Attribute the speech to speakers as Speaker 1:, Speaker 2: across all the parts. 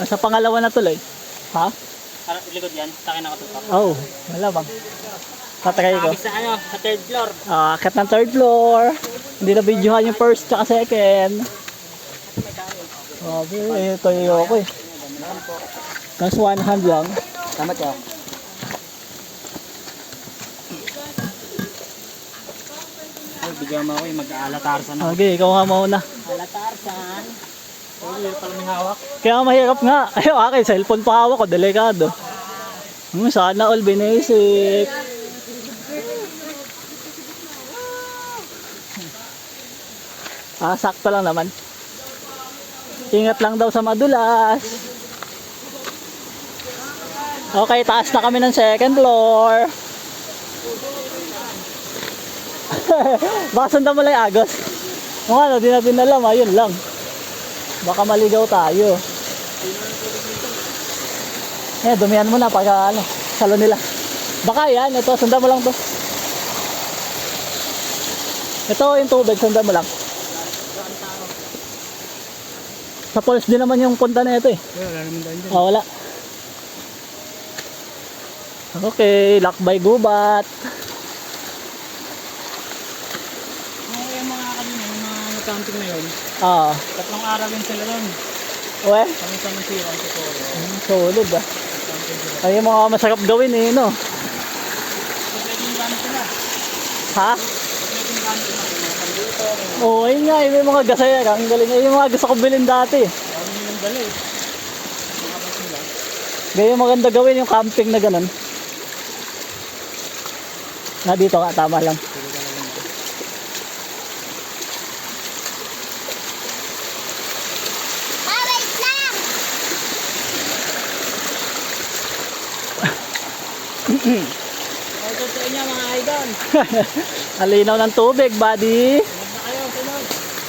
Speaker 1: sa pangalawa na tuloy. Ha?
Speaker 2: Parang likod yan, sa akin nakatutok.
Speaker 1: Oo, malamang. Tatry ko.
Speaker 2: Sabi sa ano, sa third floor.
Speaker 1: Akit ng third floor. Hindi na videohan yung first tsaka second. Ito yung ako eh. Mas one hand lang.
Speaker 2: Tama siya. Ay, bigyan mo ako yung mag-aalatarsan ako.
Speaker 1: Okay, ikaw nga muna.
Speaker 2: Alatarsan. Ay, pala may hawak.
Speaker 1: Kaya mahirap nga. Ay, okay, cellphone pa hawak ko, delikado. Sana all binasic. Sakto lang naman. Ingat lang daw sa madulas. Okay, taas na kami ng second floor. Baka sundan mo lang yung agos. Kung ano, di natin alam, ayun lang. Baka maligaw tayo. Dumihan mo na pag salo nila. Baka yan, ito, sundan mo lang to. Ito yung tubig, sundan mo lang. Sa pulse din naman yung punta na ito eh.
Speaker 2: Wala naman doon dyan.
Speaker 1: Wala. Okay, lakbay gubat.
Speaker 2: Yung mga kanina, yung mga nag-camping na yun.
Speaker 1: Tatlong
Speaker 2: araw din sila doon.
Speaker 1: Uwe?
Speaker 2: Kami sa Masira, ang tutorial.
Speaker 1: Solid Ay, yung mga masarap gawin eh, no?
Speaker 2: Pag-legging gamit sila.
Speaker 1: Ha?
Speaker 2: Pag-legging gamit sila.
Speaker 1: Ayun nga, yung mga gasaya. Ang galing. Yung mga gusto ko bilhin dati.
Speaker 2: Kami yung dala eh. Makabas nila.
Speaker 1: Ganyan maganda gawin yung camping na ganun. Dito nga, tama lang.
Speaker 2: Ito sa inyo mga idol.
Speaker 1: Alinaw ng tubig, buddy.
Speaker 2: Sunod na kayo, sunod.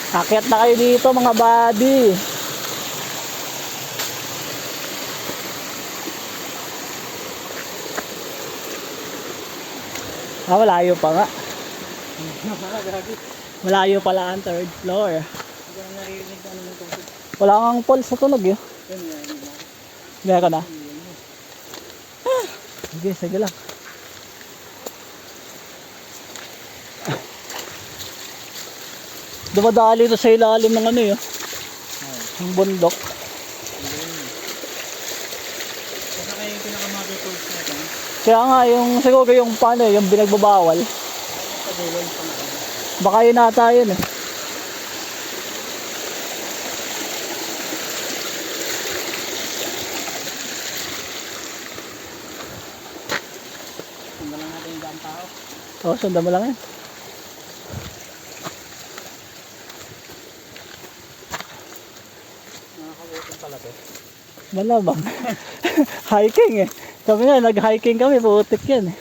Speaker 1: Akyat na kayo dito, mga buddy. Malayo pa nga. Malayo pala ang third floor.
Speaker 2: Hindi ko na naririnig ano ng tubig.
Speaker 1: Wala kang pulse sa tunog eh. Meron na. Sige, sige lang. Dumadali ito sa ilalim ng ano yun. Yung bundok.
Speaker 2: Kasi kayo yung pinakamagay tools natin.
Speaker 1: Kaya nga yung siguro yung paano yung binagbabawal.
Speaker 2: Sa dulo yung pangalaman.
Speaker 1: Baka yun ata yun eh.
Speaker 2: Sundan lang natin yung daan tao.
Speaker 1: Sundan mo lang yan.
Speaker 2: Nakakabutin pala to.
Speaker 1: Malabang. Hiking eh. Kami nga, nag-hiking kami, putik yan eh.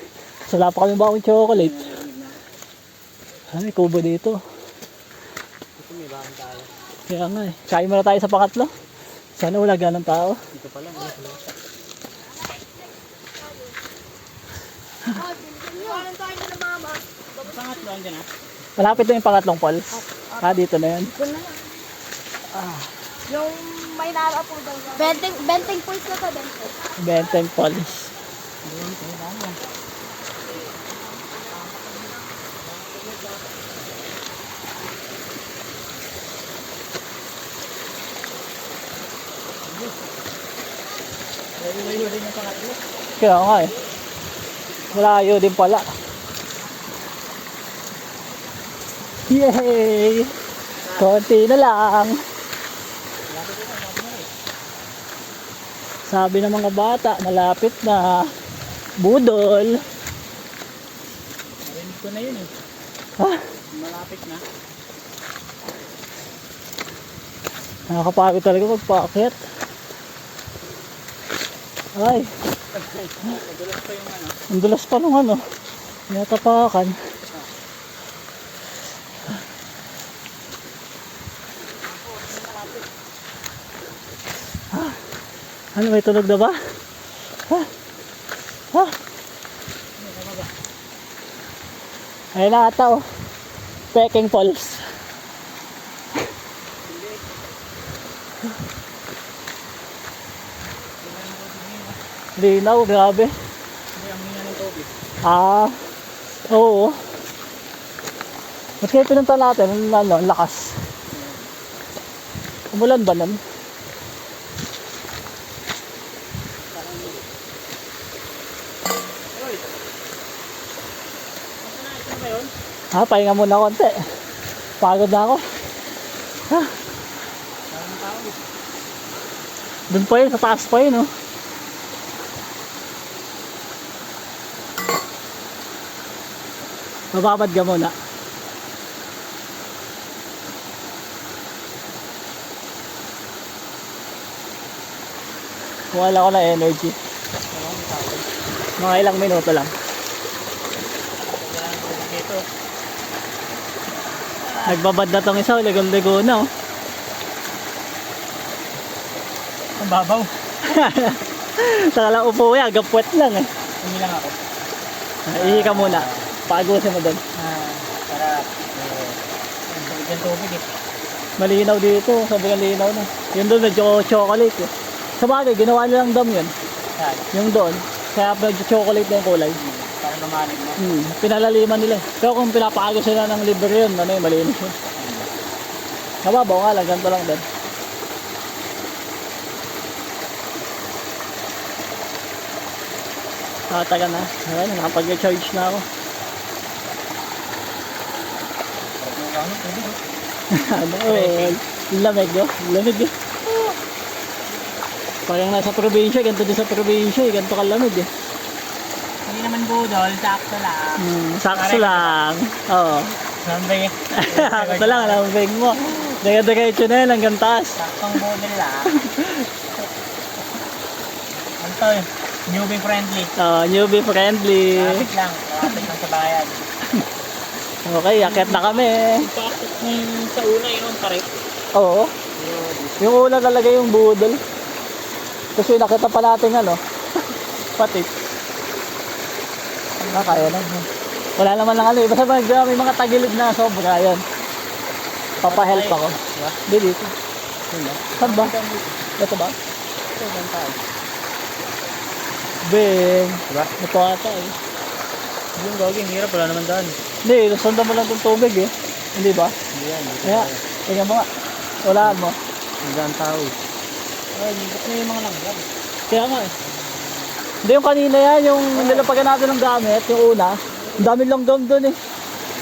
Speaker 1: Sala pa kami bakong chocolate. Ay, kubo dito.
Speaker 2: Ito may bahan tayo.
Speaker 1: Kaya nga eh. Kain muna tayo sa pangatlo. Sana wala ganang tao.
Speaker 2: Dito pala. Pangatlo, andyan na.
Speaker 1: Malapit na yung pangatlong falls. Dito na yun.
Speaker 3: Yung may nara po daw. Benteng points na to, benteng.
Speaker 1: Benteng falls.
Speaker 2: Layo rin yung pangatlo.
Speaker 1: Kaya nga eh. Malayo din pala. Yay! Konti na lang. Sabi ng mga bata, malapit na. Budol.
Speaker 2: Narinig ko na yun eh.
Speaker 1: Ha?
Speaker 2: Malapit na.
Speaker 1: Nakakapagod talaga magpaakyat. Ay,
Speaker 2: Madulas pa yung ano.
Speaker 1: ang dulas pa nung ano. Natapakan. Ano, may tunog na ba? Ha? Ha? Ayun na ata oh. Peking Falls. Linaw, grabe.
Speaker 2: Hindi, ang hina ng tubig.
Speaker 1: Ah, oo. Ba't kaya pinunta natin? Ang lakas. Umulan ba nun?
Speaker 2: Uy! Ito na yun?
Speaker 1: Ha, pahinga muna konti. Pagod na ako. Ha,
Speaker 2: Maraming tao.
Speaker 1: dun pa yun, sa taas pa yun, oh. Mababad ka muna. Wala ko na energy.
Speaker 2: Maraming tao.
Speaker 1: Mga ilang minuto lang.
Speaker 2: Wala nang tubig dito.
Speaker 1: Nagbabad na tong isa, ligon-ligo na, oh.
Speaker 2: Ang babaw.
Speaker 1: Saka lang upo yan, gapwet lang, eh.
Speaker 2: Umilang ako.
Speaker 1: Ihi ka muna. Paagusin mo doon.
Speaker 2: Para ang tubig ng tubig eh.
Speaker 1: Malinaw dito, sabi ng linaw na. Yun doon, medyo chocolate, eh. Sa bagay, ginawa nilang dam yun.
Speaker 2: Yan.
Speaker 1: Yung doon, kaya medyo chocolate na yung kulay.
Speaker 2: Para lumalim mo.
Speaker 1: Pinalaliman nila, eh. Pero kung pinapaagos sila ng libre yun, ano yun, malinis yun. Nababaw nga lang, ganito lang din. Taga na. Ayan, nakapag-charge na ako.
Speaker 2: Ano, tubig oh.
Speaker 1: Ano, lamig, oh. Lamig, eh. Parang nasa probinsya, ganito din sa probinsya, eh. Ganito kalamig, eh.
Speaker 2: Hindi naman budol, sakto lang.
Speaker 1: Sakso lang. Oo.
Speaker 2: Sambay eh.
Speaker 1: Sakto lang, lambing mo. Daga-dagaitso na yan, hanggang taas.
Speaker 2: Saktong budol lang. Ano to eh? Newbie friendly.
Speaker 1: Newbie friendly.
Speaker 2: Traffic lang. Traffic lang sa bayan.
Speaker 1: Okay, akit na kami.
Speaker 2: Pasok sa una yun, parik.
Speaker 1: Oo. Yung una talaga yung budol. Kasi nakita pa natin ano. Pati. Kaya na. Wala naman lang ano eh. Basta may mga tagilid na sobra yan. Papahelp ako. Hindi dito. Saan ba? Ito ba?
Speaker 2: Ito, ibang tao.
Speaker 1: Bing.
Speaker 2: Diba?
Speaker 1: Ito ata eh.
Speaker 2: Yung gagawin, hirap. Wala naman daan.
Speaker 1: Hindi, sundan mo lang itong tubig eh. Hindi ba?
Speaker 2: Hindi yan.
Speaker 1: Kaya, tingnan mo nga. Walaan mo.
Speaker 2: Ang daan tao. Ay, ba't may mga langgam?
Speaker 1: Kaya nga eh. Hindi yung kanina yan, yung nilapagan natin ng gamit, yung una. Ang dami langgam doon eh.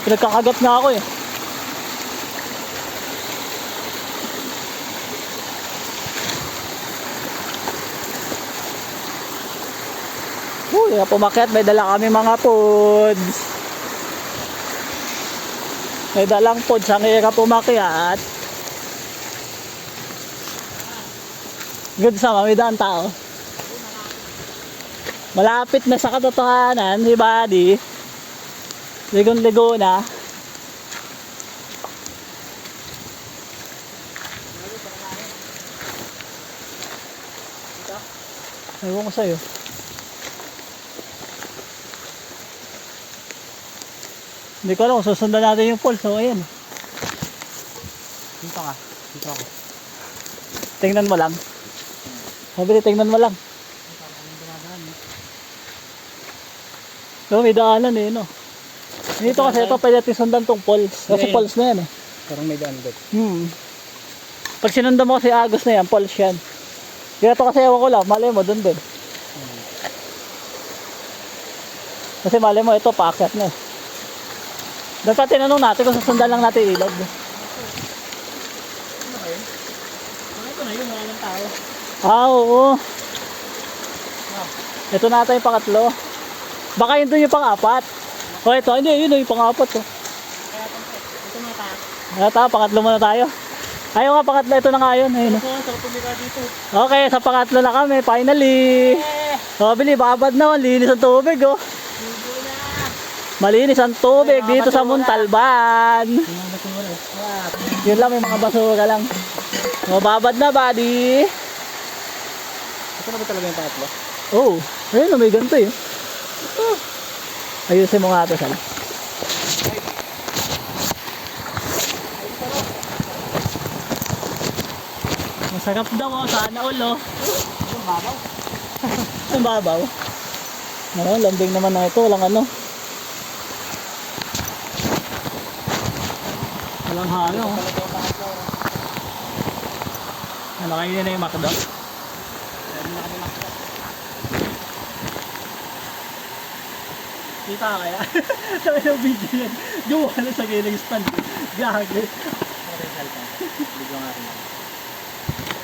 Speaker 1: Pinagkakagat na ako eh. Uy, pumakyat, may dala kami mga pods. May dalang pods, ang hirap pumakyat. Good sama, may daan tao. Malapit na sa katotohanan, si Buddy. Ligon-ligo na. Ewan ko sa'yo. Hindi ko alam kung susundan natin yung pulse. So, ayan.
Speaker 2: Dito nga. Dito ako.
Speaker 1: Tingnan mo lang. Sabi, tingnan mo lang. No, may daanan eh, no? Dito kasi ito pwede natin sundan tong pulse. Kasi pulse na yan eh.
Speaker 2: Parang may daan doon.
Speaker 1: Pag sinundan mo kasi Agos na yan, pulse yan. Dito kasi ewan ko lang, malay mo dun din. Kasi malay mo ito, paakyat na eh. Dapat tinanong natin kung susundan lang natin ilog.
Speaker 2: Ano ba yun? Ito na yun, wala ng tao.
Speaker 1: Oo. Ito na ata yung pangatlo. Baka yun doon yung pang-apat. O ito, hindi, yun yung pang-apat. Oh.
Speaker 2: Ito na tayo.
Speaker 1: Ano tayo, pangatlo muna tayo. Ayaw nga, pangatlo, ito na nga yun. Ayun.
Speaker 2: Ito, sarap pumika dito.
Speaker 1: Okay, sa pangatlo na kami, finally. O, bili, babad na, linis ang tubig, oh. Malinis ang tubig dito sa Montalban.
Speaker 2: Yung basura.
Speaker 1: Yun lang, may mga basura lang. O, babad na, buddy.
Speaker 2: Ito na ba talaga yung pangatlo?
Speaker 1: Oh, ayun, may ganito eh. Ayusin mo nga ito, Sal. Masarap daw, oh. Sana all, oh. Ang babaw. No, lambing naman na ito. Walang ano. Walang halo. Ano kayo na yung makdo? Kita ka kaya? Sabi ng video yan. Gawa na sa gilling stand. Gagi.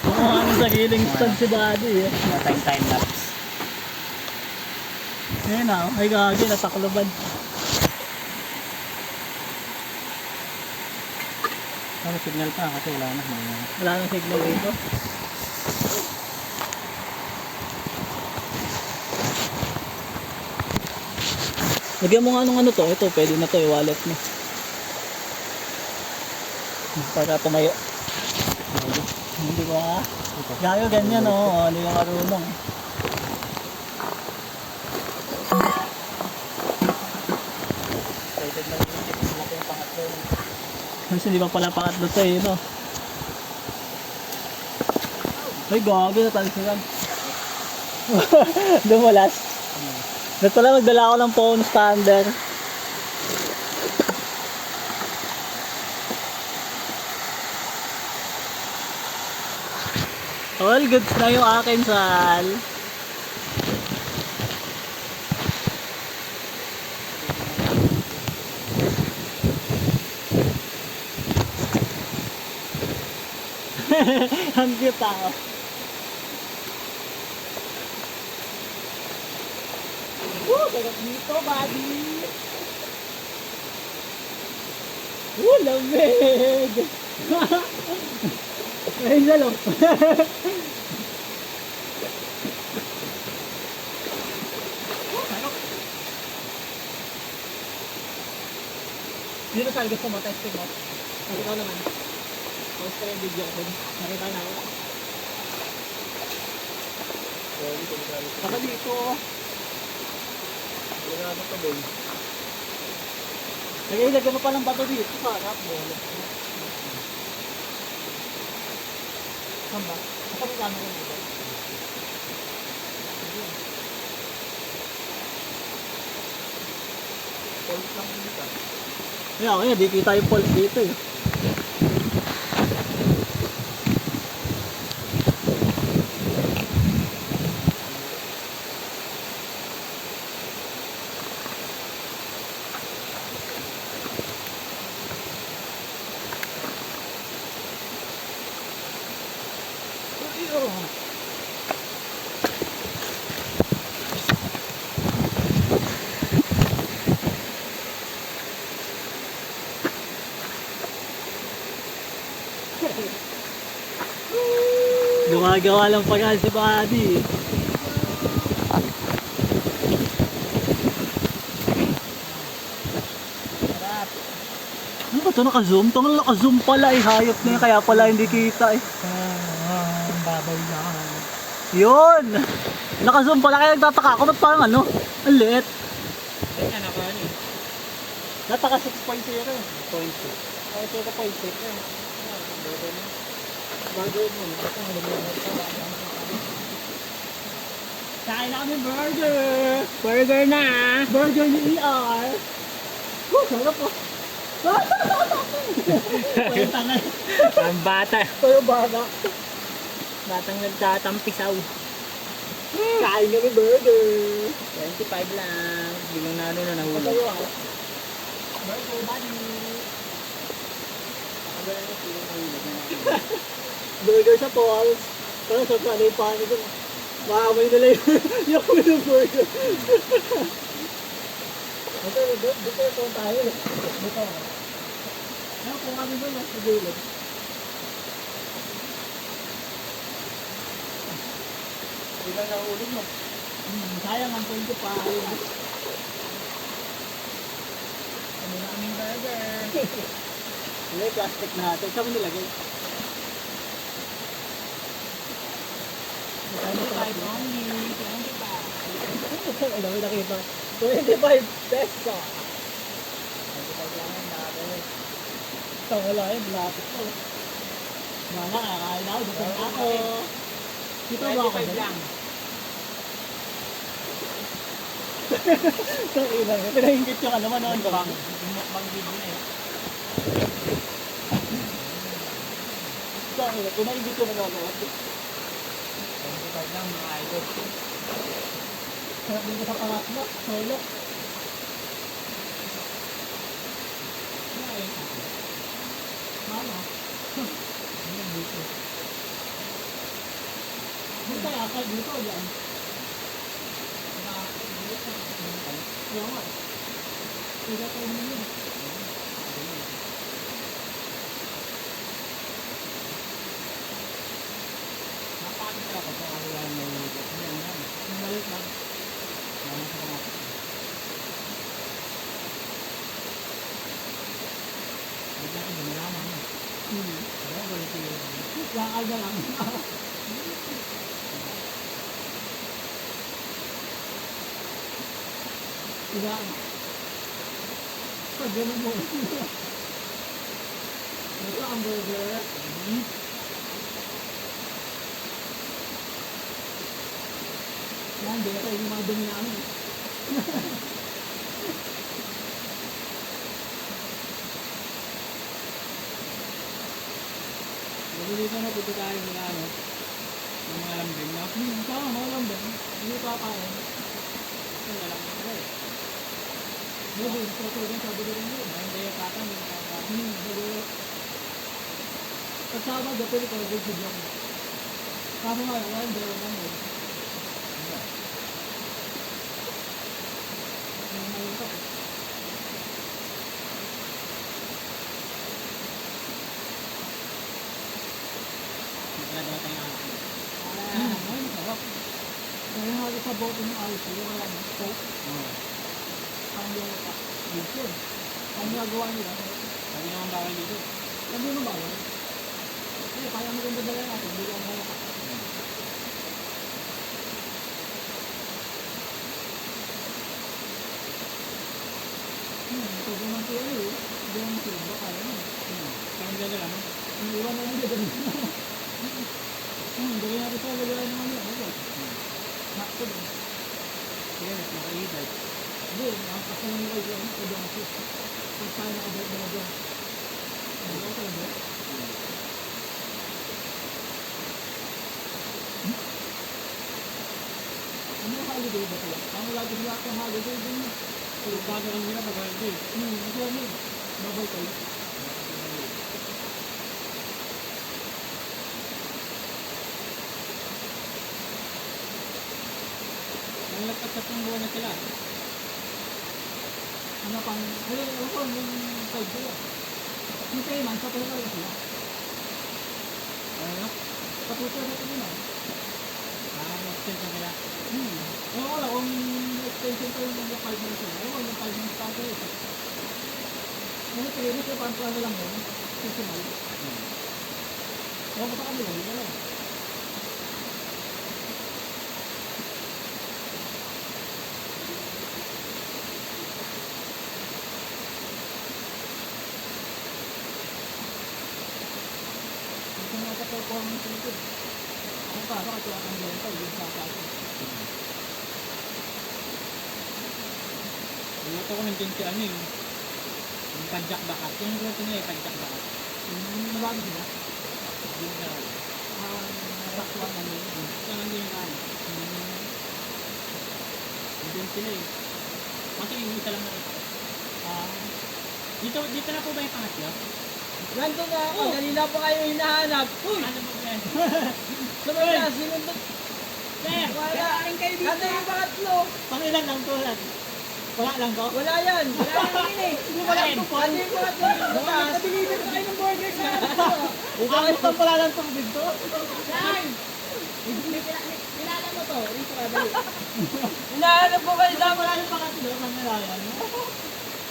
Speaker 1: Gawa na sa gilling stand si Buddy eh.
Speaker 2: Time lapse.
Speaker 1: Ayun na, ay gagi, natakloban.
Speaker 2: Ano signal pa kasi wala na.
Speaker 1: Wala nang signal dito. Lagyan mo nga nung ano to, ito pwede na to yung wallet mo. Para tumayo. Hindi ko nga. Gayo ganyan oh, hindi ko marunong.
Speaker 2: Excited na yun. Sila ko yung pangatlo.
Speaker 1: Kasi hindi pa pala pangatlo to eh, no? Ay, gago na talsiran. Dumulas. Ba't pala magdala ako ng phone stander? All goods na yung akin, Sal. Ang cute ako. Sarap dito, buddy. Lamig. Ay, salok. Dito sa gusto mo, testing mo. Nakita ko naman. Post ko yung video ko. Nakita na ako. Saka dito.
Speaker 2: Wala na pa doon.
Speaker 1: Lagay mo pa ng bato dito. Sarap. Saan ba? Saan mo kami dito?
Speaker 2: Pulse lang dito.
Speaker 1: Kaya, di kita yung pulse dito eh. Gumagawa lang pag si Buddy. Ano ba ito? Naka-zoom? Ito naka-zoom pala eh. Hayop na yun. Kaya pala hindi kita eh.
Speaker 2: Ang babaw lang.
Speaker 1: Yun! Naka-zoom pala. Kaya nagtataka ako. Ba't parang ano? Ang liit.
Speaker 2: Kaya na ba yun?
Speaker 1: Nataka 6.0 eh.
Speaker 2: 0.2.
Speaker 1: Ay, ito ka 0.6 eh. Burger mo. Kain na kami burger!
Speaker 2: Burger na!
Speaker 1: Burger ni ER! Sarap po! Kwenta nga.
Speaker 2: Ang bata.
Speaker 1: Ito yung bata.
Speaker 2: Batang nagtatampisaw.
Speaker 1: Kain kami burger!
Speaker 2: 25 lang. Bilang na na nahulog.
Speaker 1: Ito yung burger buddy! Burger sa Paul. Pero sa sanay pa nito. Makamay nila yung burger. Dito tayo. Dito. Ano kung kami doon nasa gilid. Ilan na ulit mo? Sayang ang 25.
Speaker 2: Ano na aming burger?
Speaker 1: Hindi, plastic natin. Saan mo nilagay?
Speaker 2: 25 only. 25.
Speaker 1: Ang dami nakita. 25 peso.
Speaker 2: 25 lang yan. Bakit?
Speaker 1: Ito wala yun. Lapit ko. Mana, kakain ako. Dito na ako. Dito ba ako?
Speaker 2: 25 lang.
Speaker 1: Ang ina niya. Pinahingit yung ano manood ko.
Speaker 2: Mukbang video na eh.
Speaker 1: Ang ina, pinahingit yung manood.
Speaker 2: 25 lang mga idol.
Speaker 1: Sarap din ko sa pangatlo. Solo. Mama. Buta yata dito yan. Kaya nga. Kaya tayo mo yun.
Speaker 2: Napakita ako sa kanila may lugat.
Speaker 1: Ang maliit lang.
Speaker 2: Naman sa mga huwag natin dumalaman. Kaya balik yung
Speaker 1: Lakal na lang. Ilang. Pag ganun mo. Ito ang burger. Yan, di ito yung mga dumi namin.
Speaker 2: dito na dito tayo mga ano. Yung mga lambing na.
Speaker 1: Tama, mga lambing. Hindi pa kain.
Speaker 2: Yung lalaki na eh.
Speaker 1: Hindi, ito yung sabi ko rin yun.
Speaker 2: Hindi yung pata, hindi yung pata.
Speaker 1: Kasama dito ko yung video ko. Kaso nga, wala yung dalawa lang yun. Yung ngayon ko.
Speaker 2: Nagkala tayo nga.
Speaker 1: Ayun, sarap. Kaya nga sa bote ng ice, yung wala na, coke, ang yung yun. Ang nagawa nila,
Speaker 2: Sabi naman bawal dito.
Speaker 1: sabi mo ba yun? Eh, kaya maganda dala natin, hindi lang malakas. Ito naman siya eh. Hindi naman siya, baka yun.
Speaker 2: Saan gagala no?
Speaker 1: Iniwan na lang siya ganun. Dali natin siya, lagay naman yun. Ano? Nakto din.
Speaker 2: Sige, nakaibay.
Speaker 1: Hindi, nakakasalan nila yun. Ito doon siya. Kung tayo nakabalik na doon. Ano ba ito doon? Ano yung holiday ba ito? Ang lagi sila ang holiday din.
Speaker 2: Bago lang nila mag-holiday.
Speaker 1: Ito yun. Mabay kayo.
Speaker 2: Ang lagpas sa buwan na sila.
Speaker 1: Ano pang, ayun, ako, yung side ko yan. Yung payment, sa payment lang sila.
Speaker 2: Ano?
Speaker 1: Patuto na ito yun.
Speaker 2: Mag-extend na sila.
Speaker 1: Ewan ko lang, kung extension ko yung mga 5 months yun. Ewan ko, yung 5 months pa ito. Ano ito yun, ito pang plano lang yun. Seasonal. Ewan ko sa kanila, yun na lang. Ito nga sa performance nito. Ano pa, bakit wala kang rental, yung sa akin.
Speaker 2: Luto ko ng tinti ano yung padjak bakat. Yung luto nila yung padjak bakat.
Speaker 1: Marami sila.
Speaker 2: Yung sa
Speaker 1: Sakwan na nila.
Speaker 2: Saan lang din yung ano. Yung sila eh. Kasi yung isa lang nakita ko. Dito na po ba yung pangatlo?
Speaker 1: Nandun na ako, kanina pa kayo hinahanap. Uy!
Speaker 2: Ano ba yan?
Speaker 1: Sabay na, sinundot.
Speaker 2: Sir!
Speaker 1: Wala. Nandun yung pangatlo.
Speaker 2: Pangilan lang to lang. Wala lang to?
Speaker 1: Wala yan. Wala yan eh. Hindi wala ito po. Nandun yung pangatlo. Nabilibit na kayo ng burger sa
Speaker 2: Ikaw ito pala lang itong dito.
Speaker 3: Saan? Kilala mo to. Rito ka, dali.
Speaker 1: Hinahanap ko kayo sa
Speaker 2: Wala yung pangatlo. Pangilan.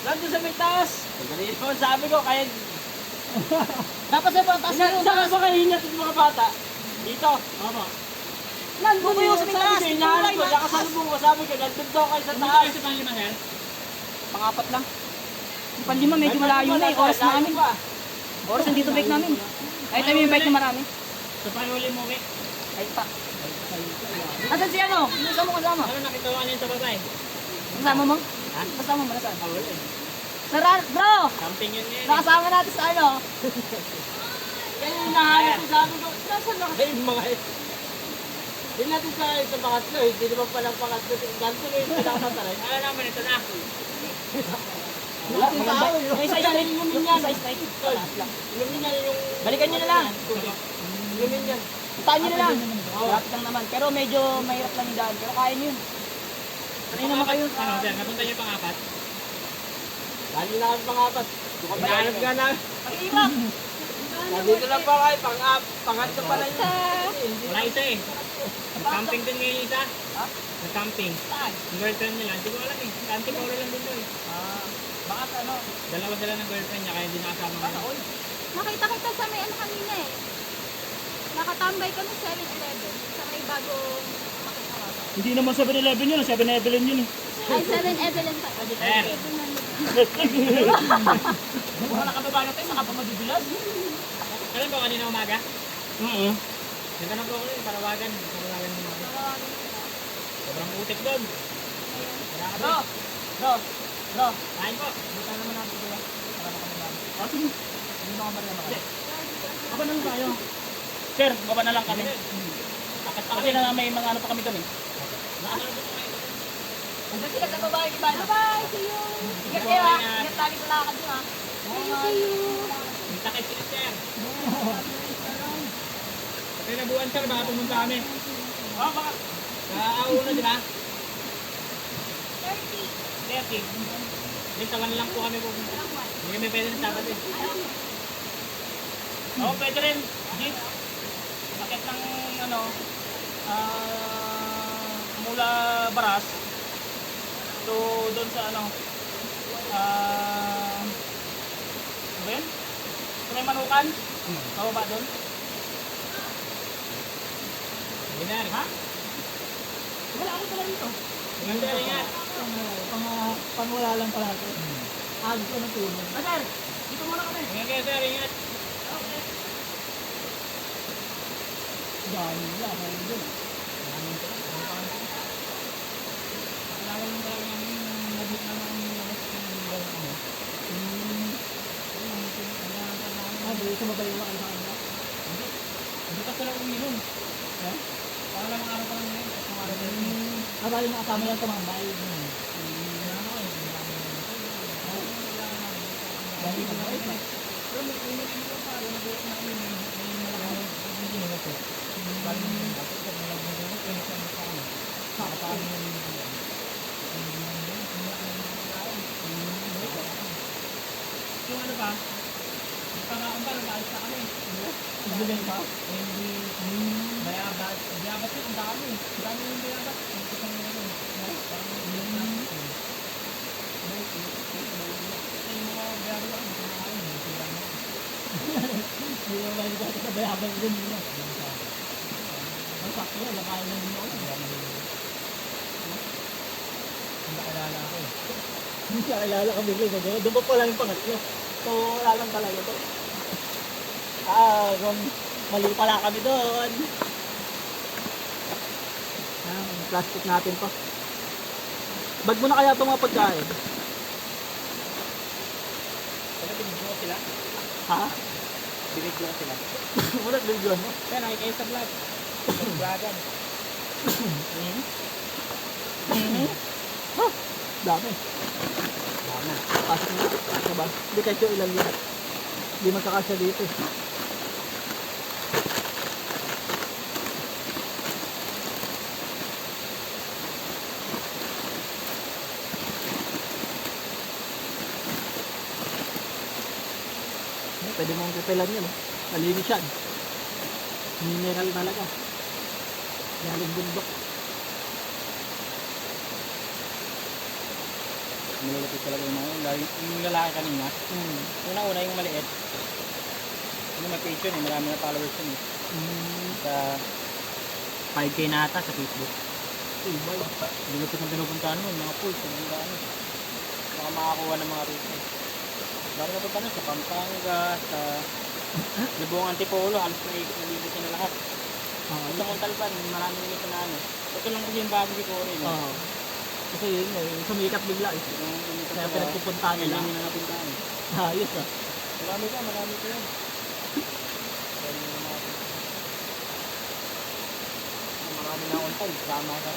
Speaker 1: nandun sa may taas. Sabi ko, kaya
Speaker 3: Dapat sa pantas na
Speaker 1: saan ba kayo hinat yung mga bata? Dito.
Speaker 2: Opo.
Speaker 3: Nandun mo yung sa may taas.
Speaker 1: Sabi ko, hinahanap ko. Nakasalubong ko. Sabi ko, nandun daw kayo sa
Speaker 2: Pumunta
Speaker 1: taas.
Speaker 2: kayo sa panglima, sir?
Speaker 3: Pangapat lang. Yung panlima, medyo malayo na eh. Oras namin. Oras nandito bike namin. Ay, tayo yung bike na marami.
Speaker 2: Sa panghuli mo, Vic.
Speaker 3: Ay pa. Asan si ano? Saan mo kasama?
Speaker 2: Ano nakitawa niyo sa babae?
Speaker 3: Kasama mo?
Speaker 2: Ha?
Speaker 3: Kasama mo na saan?
Speaker 2: Ah, wala eh.
Speaker 3: Bro!
Speaker 2: Camping yun ngayon.
Speaker 3: Nakasama natin sa ano? Yan yung hinahanap ko sabi ko. Nasaan na?
Speaker 2: Ay, mga hindi natin sa pangatlo eh. Hindi naman palang pangatlo. Ganto na yung pinakamasarap. Alam naman ito na. Wala akong tao yun.
Speaker 3: May isa yan. Inumin yan.
Speaker 2: Inumin niya yung...
Speaker 3: Balikan nyo na lang.
Speaker 2: Inumin yan.
Speaker 3: Puntaan nyo na lang. Malapit lang naman. Pero medyo mahirap lang yung daan. Pero kaya nyo yun. Sanay naman kayo.
Speaker 2: Ano, sir? Napunta niyo pang-apat? Lali na kami pang-apat. Hinahanap nga namin.
Speaker 3: Pag-iwak.
Speaker 2: Nandito lang pa kayo. Pangatlo pala yun. Wala isa eh. Nag-camping din ngayon isa.
Speaker 3: Ha?
Speaker 2: Nag-camping.
Speaker 3: Saan?
Speaker 2: Yung girlfriend nila. Hindi ko alam eh. Antipolo lang din doon eh.
Speaker 3: Baka sa ano?
Speaker 2: Dalawa sila ng girlfriend niya kaya hindi nakasama
Speaker 3: Baka
Speaker 2: ngayon.
Speaker 3: all.
Speaker 4: Nakita kita sa may ano kanina eh. Nakatambay kami 7-Eleven. Sa may bagong makikawala.
Speaker 1: Hindi naman 7-Eleven yun, 7-Eleven yun eh.
Speaker 4: Ay, 7-Eleven pa.
Speaker 2: Sir.
Speaker 3: Mga nakababa na tayo, saka pa madudulas.
Speaker 2: Alam ba kanina umaga?
Speaker 1: Oo.
Speaker 2: Ganda na po ako yun. Parawagan. Parawagan mo naman. Sobrang utik doon.
Speaker 3: Bro! Bro! Bro!
Speaker 2: Kain po.
Speaker 3: Buta naman natin sila. Para makamabaan. Hindi mo kamarila ba kayo?
Speaker 1: Aba na lang tayo.
Speaker 3: Sir, baba na lang kami. Kasi na may mga ano pa kami doon eh. Hanggang sila sa babae, iba.
Speaker 4: Bye, see you.
Speaker 3: Ingat kayo ha. Ingat lagi sa lakad nyo ha.
Speaker 4: See you.
Speaker 2: Kita kay sila, sir. Kaya nabuan, sir. Baka pumunta kami.
Speaker 3: Oh, baka.
Speaker 2: Kauna, di ba?
Speaker 4: 30.
Speaker 2: 30. Hindi, tawan lang po kami pupunta. Hindi kami pwede ng sabat eh.
Speaker 3: Oo, pwede rin. Jeep. Bakit ng ano, mula Baras to doon sa ano, ano ba yun? Sa may Manukan? Bababa doon?
Speaker 2: Hindi na.
Speaker 3: Ha? Wala ako pala dito.
Speaker 2: Ingat, sir. Ingat.
Speaker 1: Pang wala lang pala ito. Agad ko na tulog.
Speaker 3: Ah, sir, dito muna kami.
Speaker 2: Ingat kayo, sir. Ingat.
Speaker 3: Okay.
Speaker 1: Dami lang. Ano dun?
Speaker 2: Kailangan mo talaga namin yung nabit na kami yung labas ng ano.
Speaker 1: Hindi, sumabay mo kayo sa kanila.
Speaker 2: Hindi ka sila uminom.
Speaker 1: Ha?
Speaker 2: Para lang ang araw pa lang ngayon. At ang araw pa lang ngayon.
Speaker 1: Bali nakasama lang tumambay. Dali ko na ito.
Speaker 2: Pero may ulit dito pa. Yung nabit na kami. May malaking hindi nila po. Bali mo yung dapat. Pag nalagyan mo, kaya sa mga kami. Paano yung yung ano ba? Yung pangaon ba? Nag-ayos na kami.
Speaker 1: Ibigay pa.
Speaker 2: Hindi. Bayabas. Bayabas yun. Ang dami. Ang dami yung bayabas. Ang isang ano. Parang yung ay, yung mga bayabas ako. Hindi ko nakain. Hindi ko nakain.
Speaker 1: Hindi mo ba yung sa bayabang din nila. Ang sakto yan, nakain na din ako.
Speaker 2: Hindi nakilala ako eh.
Speaker 1: Hindi siya kilala kami rin. Doon pa pala yung pangatlo. So wala lang talaga ito. Kung mali pala kami doon. Yung plastic natin pa. Bag mo na kaya itong mga pagkain?
Speaker 2: Kaya binigyan ko sila.
Speaker 1: Ha?
Speaker 2: Binigyan ko sila.
Speaker 1: Wala bigyan mo.
Speaker 2: Kaya nakikain sa vlog. Vlogan.
Speaker 1: Dami.
Speaker 2: Dami.
Speaker 1: Pasok na. Pasok ba? Hindi kahit yung ilan yan. Hindi magkakasya dito. Pwede mong pipilan yan. Malinis yan. Mineral talaga. Galing bundok.
Speaker 2: Malalapit talaga yung mga yung lalaki kanina. Una-una yung maliit. Ano may page yun eh. Marami na followers yun eh. Sa 5K na ata sa Facebook.
Speaker 1: Ibay.
Speaker 2: Lulupit ng pinupuntahan mo. Mga pools. Mga ano. Baka makakuha ng mga rito. Baka napunta na sa Pampanga, sa Libuong Antipolo. Halos nalibot na lahat. Sa Montalban, maraming nito na ano. Ito lang kasi yung bago si Cory. No?
Speaker 1: Kasi yun sumikat bigla eh. Kaya pinagpupuntahan nila.
Speaker 2: Kailangan na napuntahan.
Speaker 1: Ayos ah.
Speaker 2: Marami ka yan. Marami na on time. Tama ka.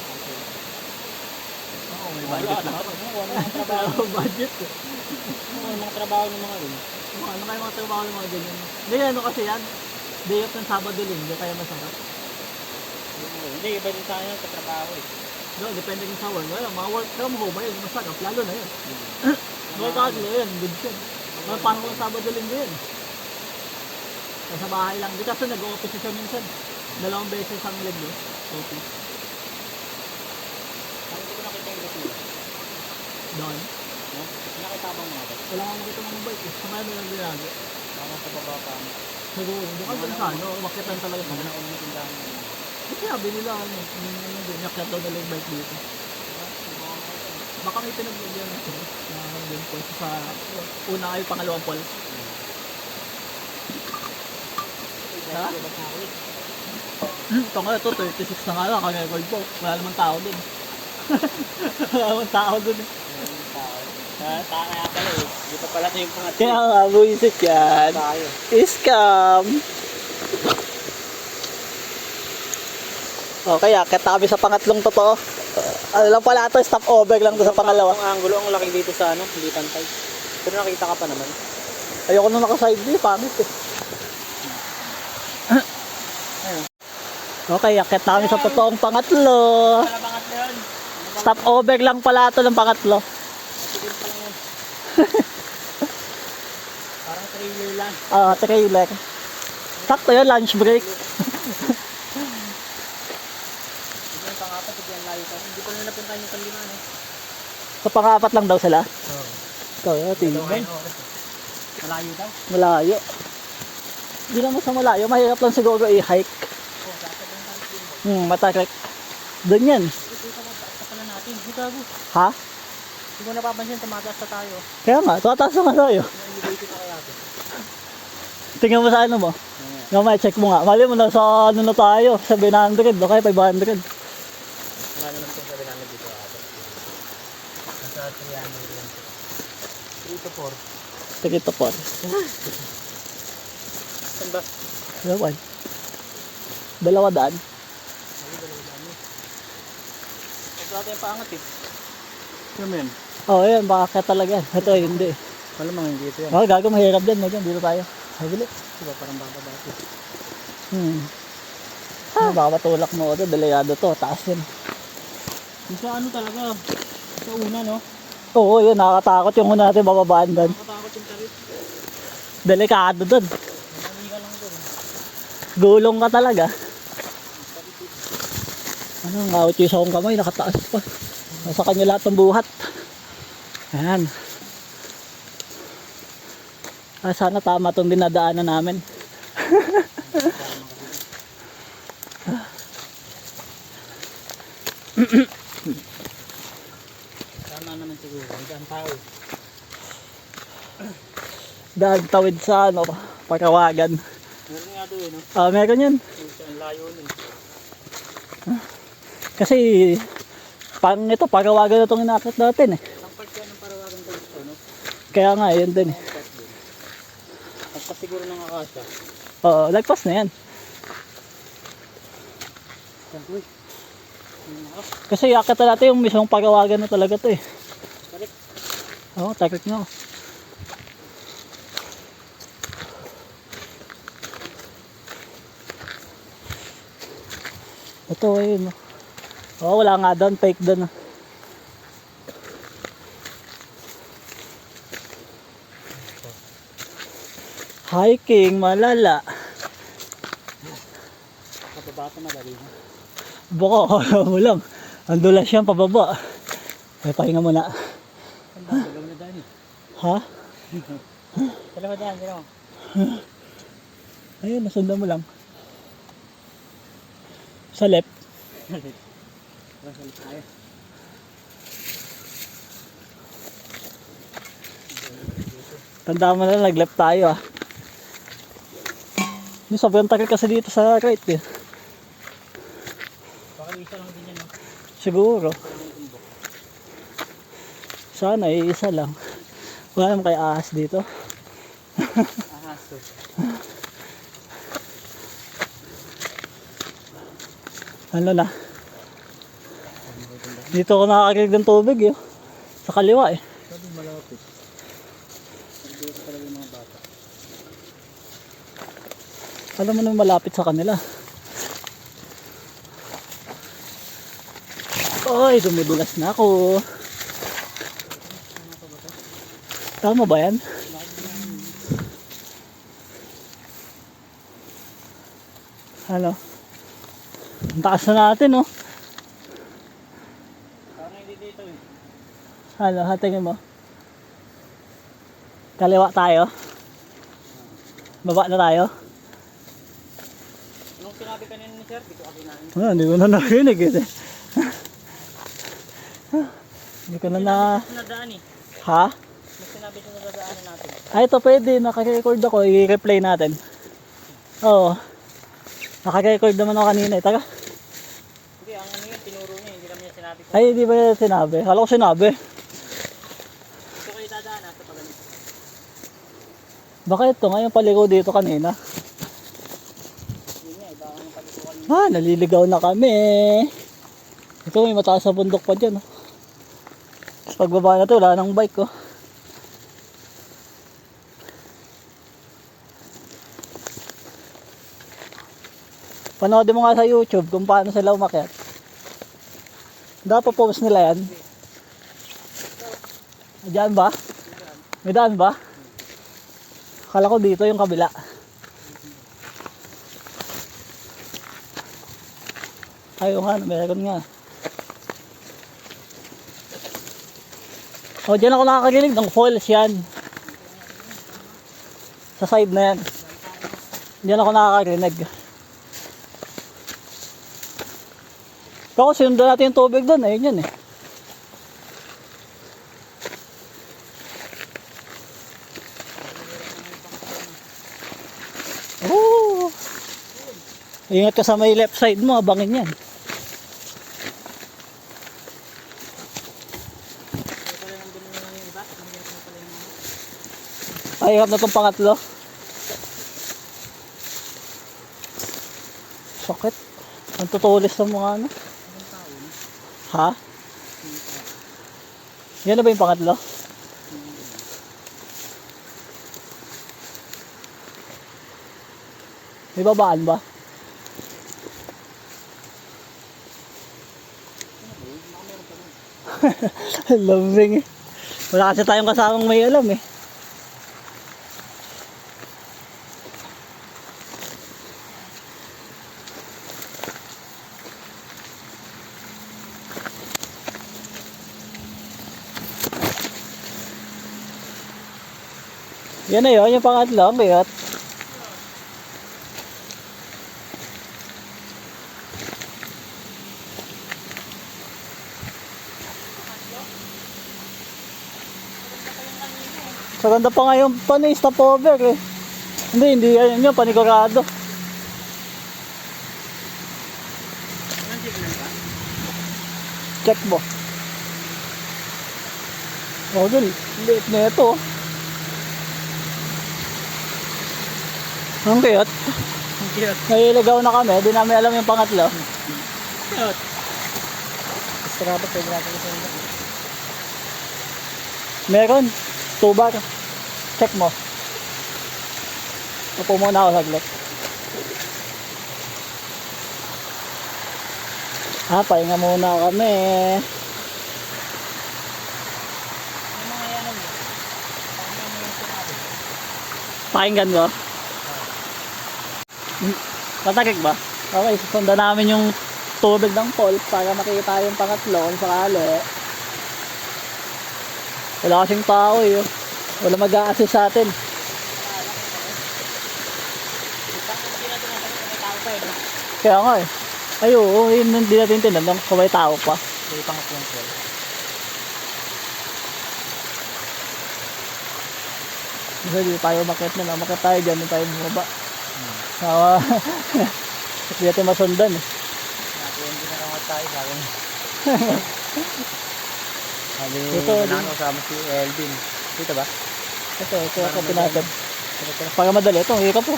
Speaker 1: Oo, may budget lang.
Speaker 2: Ano ang trabaho?
Speaker 1: Budget eh.
Speaker 2: Ano ang trabaho ng mga rin?
Speaker 1: Ano kayo mga trabaho ng mga ganyan? Hindi, ano kasi yan? Day off ng Sabado Linggo, kaya masarap.
Speaker 2: Hindi, iba din sa akin sa trabaho eh.
Speaker 1: No, depende din sa work. Wala, mga work from home, ayun, masarap. Lalo na yun. Mga kaglo yan, good yan. Mga panahon ng Sabado Linggo yan. Kaya sa bahay lang. Di kasi nag-office siya minsan. 2 beses ang linggo. Office.
Speaker 2: Ano ko nakita yung gato?
Speaker 1: Doon.
Speaker 2: No? Nakita bang mga gato?
Speaker 1: Wala kang makita ng bike eh. Sa kaya may nagbilago.
Speaker 2: Tama sa baba pa.
Speaker 1: Siguro, doon ka sa ano, makitan talaga sa
Speaker 2: Ano yung tindahan mo?
Speaker 1: Kasi sabi nila, ano, yung din, nakyat daw nila yung bike dito. Baka may pinaglagyan na sila na din po sa una ay pangalawang pole. Ha? Ito nga ito, 36 na nga lang, kag-record po. Wala namang tao dun. Wala namang tao dun eh.
Speaker 2: Kaya pala eh. Dito pala ito yung pangatlo.
Speaker 1: Kaya nga, buisit yan.
Speaker 2: Tayo.
Speaker 1: Scam! Okay, akit na kami sa pangatlong totoo. Ano lang pala ito, stop over lang to sa pangalawa.
Speaker 2: Ang angulo ang laki dito sa ano, hindi pantay. Pero nakita ka pa naman.
Speaker 1: Ayoko nung naka-side view, pangit eh. Okay, akit na kami sa totoong pangatlo.
Speaker 2: Para pangatlo yun.
Speaker 1: Stop over lang pala ito ng pangatlo.
Speaker 2: Sigil pa lang yun. Parang trailer lang.
Speaker 1: Trailer. Sakto yun, lunch break.
Speaker 2: Ito yung pangapat, ito yung layo ka. Hindi pa na napuntahan yung panlima, no?
Speaker 1: Sa pangapat lang daw sila.
Speaker 2: Oo.
Speaker 1: Ito, tingnan.
Speaker 2: Malayo daw.
Speaker 1: Malayo. Hindi naman sa malayo, mahirap lang siguro i-hike.
Speaker 2: Oo, dapat yung tayo din mo.
Speaker 1: Matarik. Doon yan.
Speaker 2: Ito pa pala natin. Hindi gago.
Speaker 1: Ha?
Speaker 2: Hindi mo napapansin, tumataas na tayo.
Speaker 1: Kaya nga, tataas na nga tayo.
Speaker 2: Na-elevated na kaya ito.
Speaker 1: Tingnan mo sa ano mo. Mamaya, check mo nga. Mali mo na sa ano na tayo, sa 700, okay, 500.
Speaker 2: Wala naman itong sabi namin dito ata. Nasa 300 lang. 3 to 4.
Speaker 1: Tikito po.
Speaker 2: Saan ba?
Speaker 1: Dalawa. 200.
Speaker 2: Ito ata yung paangat eh. Ano mo yun?
Speaker 1: Ayan, baka kaya talaga. Ito, hindi.
Speaker 2: Malamang hindi ito yan.
Speaker 1: Gago, mahirap din. Dito tayo. Hagili.
Speaker 2: Diba parang bababa ito.
Speaker 1: Baka matulak mo ito. Delikado to. Taas yun.
Speaker 2: Yung sa ano talaga, sa una no?
Speaker 1: Oo, yun. Nakakatakot yung una natin bababaan doon.
Speaker 2: Nakatakot yung tarit.
Speaker 1: Delikado doon.
Speaker 2: Nangiga lang doon.
Speaker 1: Gulong ka talaga. Ano, ngawit yung isa kong kamay. Nakataas pa. Nasa kanya lahat ng buhat. Ayan. Sana tama itong dinadaanan namin.
Speaker 2: Tama naman siguro. Ang tao.
Speaker 1: Dahil tawid sa ano, Pakawagan.
Speaker 2: Meron nga doon eh no?
Speaker 1: Meron yun.
Speaker 2: Ang layo nun.
Speaker 1: Kasi, pang ito, Pakawagan na itong inakit natin eh.
Speaker 2: Ang part yan ng parawagan ko ito no?
Speaker 1: Kaya nga, yun din eh.
Speaker 2: Pagpas siguro ng akasya.
Speaker 1: Lagpas na yan.
Speaker 2: Uy.
Speaker 1: Kasi yakit na natin yung mismong Pakawagan na talaga to eh.
Speaker 2: Tarik.
Speaker 1: Oo, tarik nga. Ito ayun. Wala nga doon, fake doon. Hiking, malala.
Speaker 2: Pababa ito madali ha?
Speaker 1: Baka akala mo lang. Ang dulas yan pababa. Ay, pahinga muna.
Speaker 2: Dalawa na daan eh.
Speaker 1: Ha?
Speaker 2: Dalawa daan, dalawa.
Speaker 1: Ayun, nasundan mo lang. Sa left.
Speaker 2: Masalit tayo.
Speaker 1: Tanda mo na, nag-left tayo ah. Yung sobrang tagal kasi dito sa right eh.
Speaker 2: Baka isa lang din yan no?
Speaker 1: Siguro. Sana isa lang. Wala naman kay ahas dito.
Speaker 2: Ahaso.
Speaker 1: Ano na? Dito ako nakakakilig ng tubig eh. Sa kaliwa eh.
Speaker 2: Sabi malapit. Dito talaga yung mga bata.
Speaker 1: Alam mo naman malapit sa kanila. Oy, dumudulas na ako. Tama ba yan? Ano? Ang taas na natin oh.
Speaker 2: Parang hindi dito eh.
Speaker 1: Ano, hatingin mo. Kaliwa tayo. Baba na tayo.
Speaker 2: Nung sinabi kanina ni sir, dito ako namin.
Speaker 1: Hindi ko na narinig eh. Hindi ko na
Speaker 2: Nadaan eh.
Speaker 1: Ha?
Speaker 2: May sinabi siya na dadaanan natin.
Speaker 1: Ay, ito pwede. Nakarecord ako. I-replay natin. Oo. Nakarecord naman ako kanina. Taga.
Speaker 2: Hindi, ang ano yun, tinuro niya. Hindi naman niya sinabi ko.
Speaker 1: Ay, di ba niya sinabi? Kala ko sinabi.
Speaker 2: Dito kayo dadaanan sa pagalit.
Speaker 1: Baka ito nga yung paliko dito kanina.
Speaker 2: Yun nga, iba ang palikuan.
Speaker 1: Naliligaw na kami. Ito may mataas sa bundok pa dyan. Oh. Tapos pagbaba na to, wala nang bike ko. Oh. Panoodin mo nga sa YouTube kung paano sila umakyat. Dapat post nila yan. Diyan ba? May daan ba? Akala ko dito yung kabila. Ayaw nga, meron nga. O, dyan ako nakakagilig ng falls yan. Sa side na yan. Dyan ako nakakarinig. Baka sinundan natin yung tubig doon, ayun yan eh. Oh! Ingat ka sa may left side mo, abangin yan. Ay, hirap na itong pangatlo. Sakit. Ang tutulis ng mga ano. Ha? Yan na ba yung pangatlo? May babaan ba? Lambing eh. Wala kasi tayong kasamang may alam eh. Yan na yun, yung pangatlo, ang biyot. Sa ganda pa nga yung stop over eh. Hindi yan yun, panigurado. Check mo. Oh, dun, liit na ito. Ang cute.
Speaker 2: Ang cute.
Speaker 1: Naliligaw na kami, di namin alam yung pangatlo.
Speaker 2: Cute. Gusto ka ba pwede natin ito?
Speaker 1: Meron. 2 bar. Check mo. Upo muna ako saglit. Pahinga muna kami.
Speaker 2: Ano mga yan ang pakinggan mo yung sinabi.
Speaker 1: Pakinggan mo. Matagig ba? Okay, susundan namin yung tubig ng falls para makita yung pangatlo kung sakali. Wala kasing tao eh. Wala mag-a-assist sa atin. Kaya nga eh. Ay oo, yun hindi natin tinanong kung may tao pa.
Speaker 2: May pangatlong call.
Speaker 1: Kasi hindi tayo makit na. Makit tayo dyan, hindi tayo bumaba. Hindi natin masundan eh.
Speaker 2: Nakuha hindi na naman tayo sa akin. Sabi
Speaker 1: Ito,
Speaker 2: kailangan kasama si Elvin. Dito ba?
Speaker 1: Ito ako pinatid. Para madali. Ito, hirap po.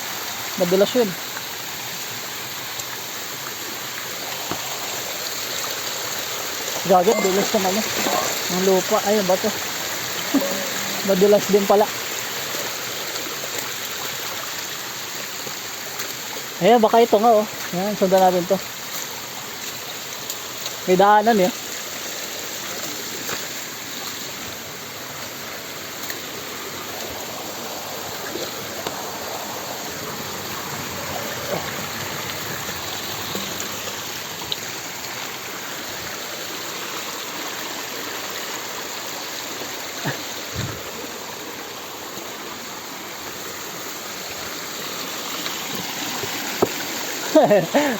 Speaker 1: Madulas yun. Gagad, dulas ng ano. Ng lupa. Ayun ba ito? Madulas din pala. Ayan, baka ito nga oh. Ayan, sundan natin to. May daanan eh.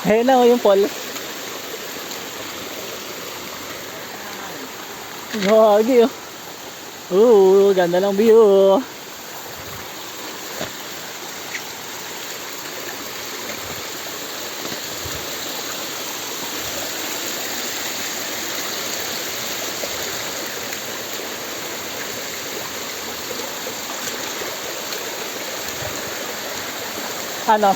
Speaker 1: Ayun na oh, yung pole. Gagi oh. Ganda ng view. Ano?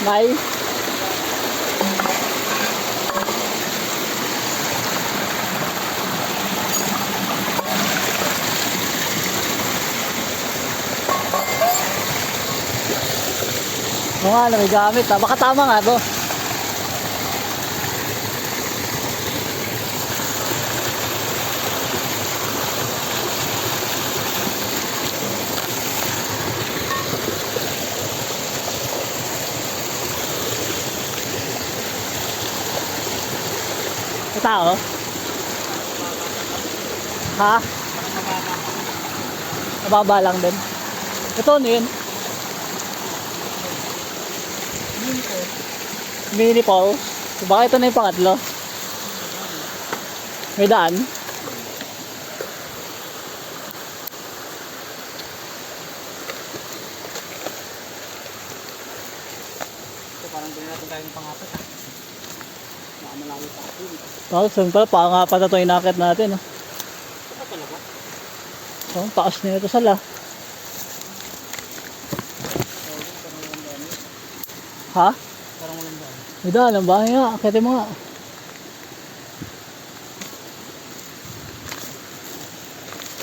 Speaker 1: May mga ano, may gamit ha. Baka tama nga to. May tao? Ha? Mababa lang din. Ito ano yun? Mini falls. Baka ito na yung pangatlo. May daan.
Speaker 2: So parang gawin natin tayo ng pangapat ha. Malawi pa ako.
Speaker 1: Tapos yun pala, pangapat na ito inakit natin. Oh.
Speaker 2: Ito talaga?
Speaker 1: Oh, taas na ito sala. Ha?
Speaker 2: Parang walang daan.
Speaker 1: May daan, ang bahay nga. Akitin mo nga.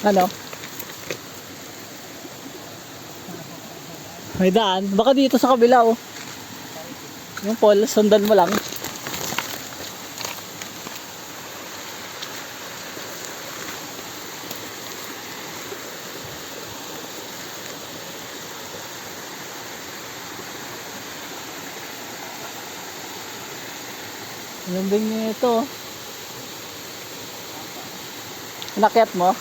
Speaker 1: Ano? May daan. Baka dito sa kabila oh. Yung pole, sundan mo lang. Yung ding nito. Inakyat mo?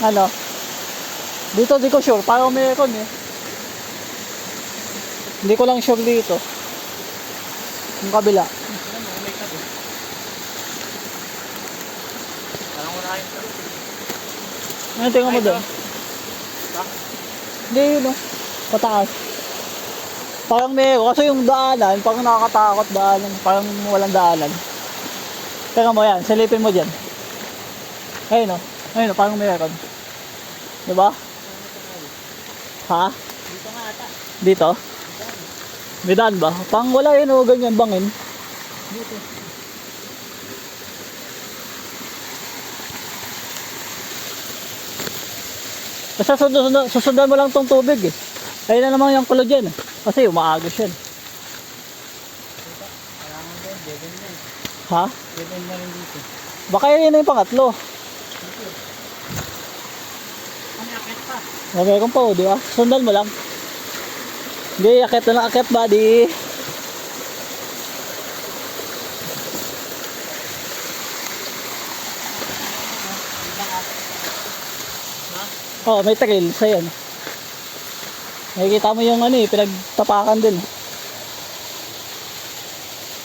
Speaker 1: Ano? Dito di ko sure, parang meron eh. Hindi ko lang sure dito. Yung kabila.
Speaker 2: Parang unahin pa.
Speaker 1: Ano tingnan mo doon? Hindi yun oh. Pataas. Parang meron. Kasi yung daanan, parang nakakatakot daanan. Parang walang daanan. Teka mo yan, silipin mo dyan. Ayun o. Ayun o, parang meron. Diba? Ha?
Speaker 2: Dito nga ata.
Speaker 1: Dito? May daan ba? Pang wala yun o, ganyan bangin.
Speaker 2: Dito.
Speaker 1: Basta susundan mo lang tong tubig eh. Ayun na naman yung kulo dyan. Kasi umaagos yan.
Speaker 2: Kailangan din. Dead end na eh.
Speaker 1: Ha?
Speaker 2: Dead end na rin dito.
Speaker 1: Baka yun na yung pangatlo.
Speaker 2: Ano akit pa?
Speaker 1: Meron pa o, di ba? Sundan mo lang. Hindi, akit na lang, akit buddy. Oh, may trail sa yan. Nakikita mo yung ano eh, pinagtapakan din.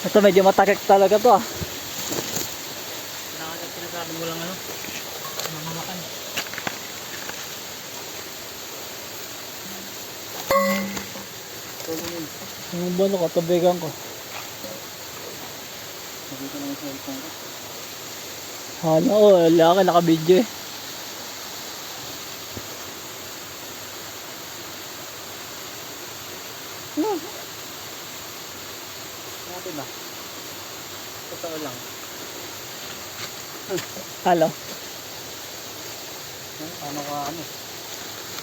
Speaker 1: Ito medyo matakik talaga to ah.
Speaker 2: Kailangan din sinasabi mo lang ano. Mamamakan. Tulungin.
Speaker 1: Yung bono ko, tubigan ko.
Speaker 2: Nakita lang yung cellphone ko.
Speaker 1: Ano, laki naka-video eh.
Speaker 2: Natin ba? Totoo lang.
Speaker 1: Halo.
Speaker 2: Paano ka ano?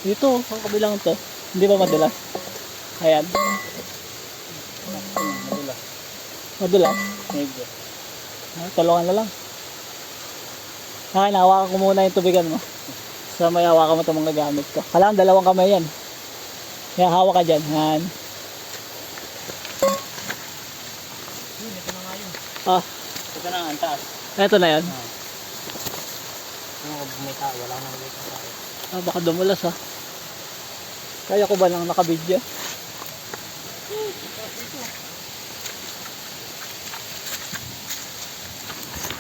Speaker 1: Dito, ang kabilang to. Hindi ba madulas? Ayan.
Speaker 2: Madula.
Speaker 1: Madulas.
Speaker 2: Medyo.
Speaker 1: Tulungan na lang. Akin, hawakan ko muna yung tubigan mo. So may hawakan mo itong mga gamit ko. Kailangan dalawang kamay yan. Kaya hawak ka dyan. Yan.
Speaker 2: Ito na nga yun.
Speaker 1: Ah,
Speaker 2: Ito na nga, ang taas.
Speaker 1: eto na yan.
Speaker 2: Ano, may tao, wala nang ulit ng tao.
Speaker 1: Ah, baka dumulas ha. Kaya ko ba lang nakabidyo?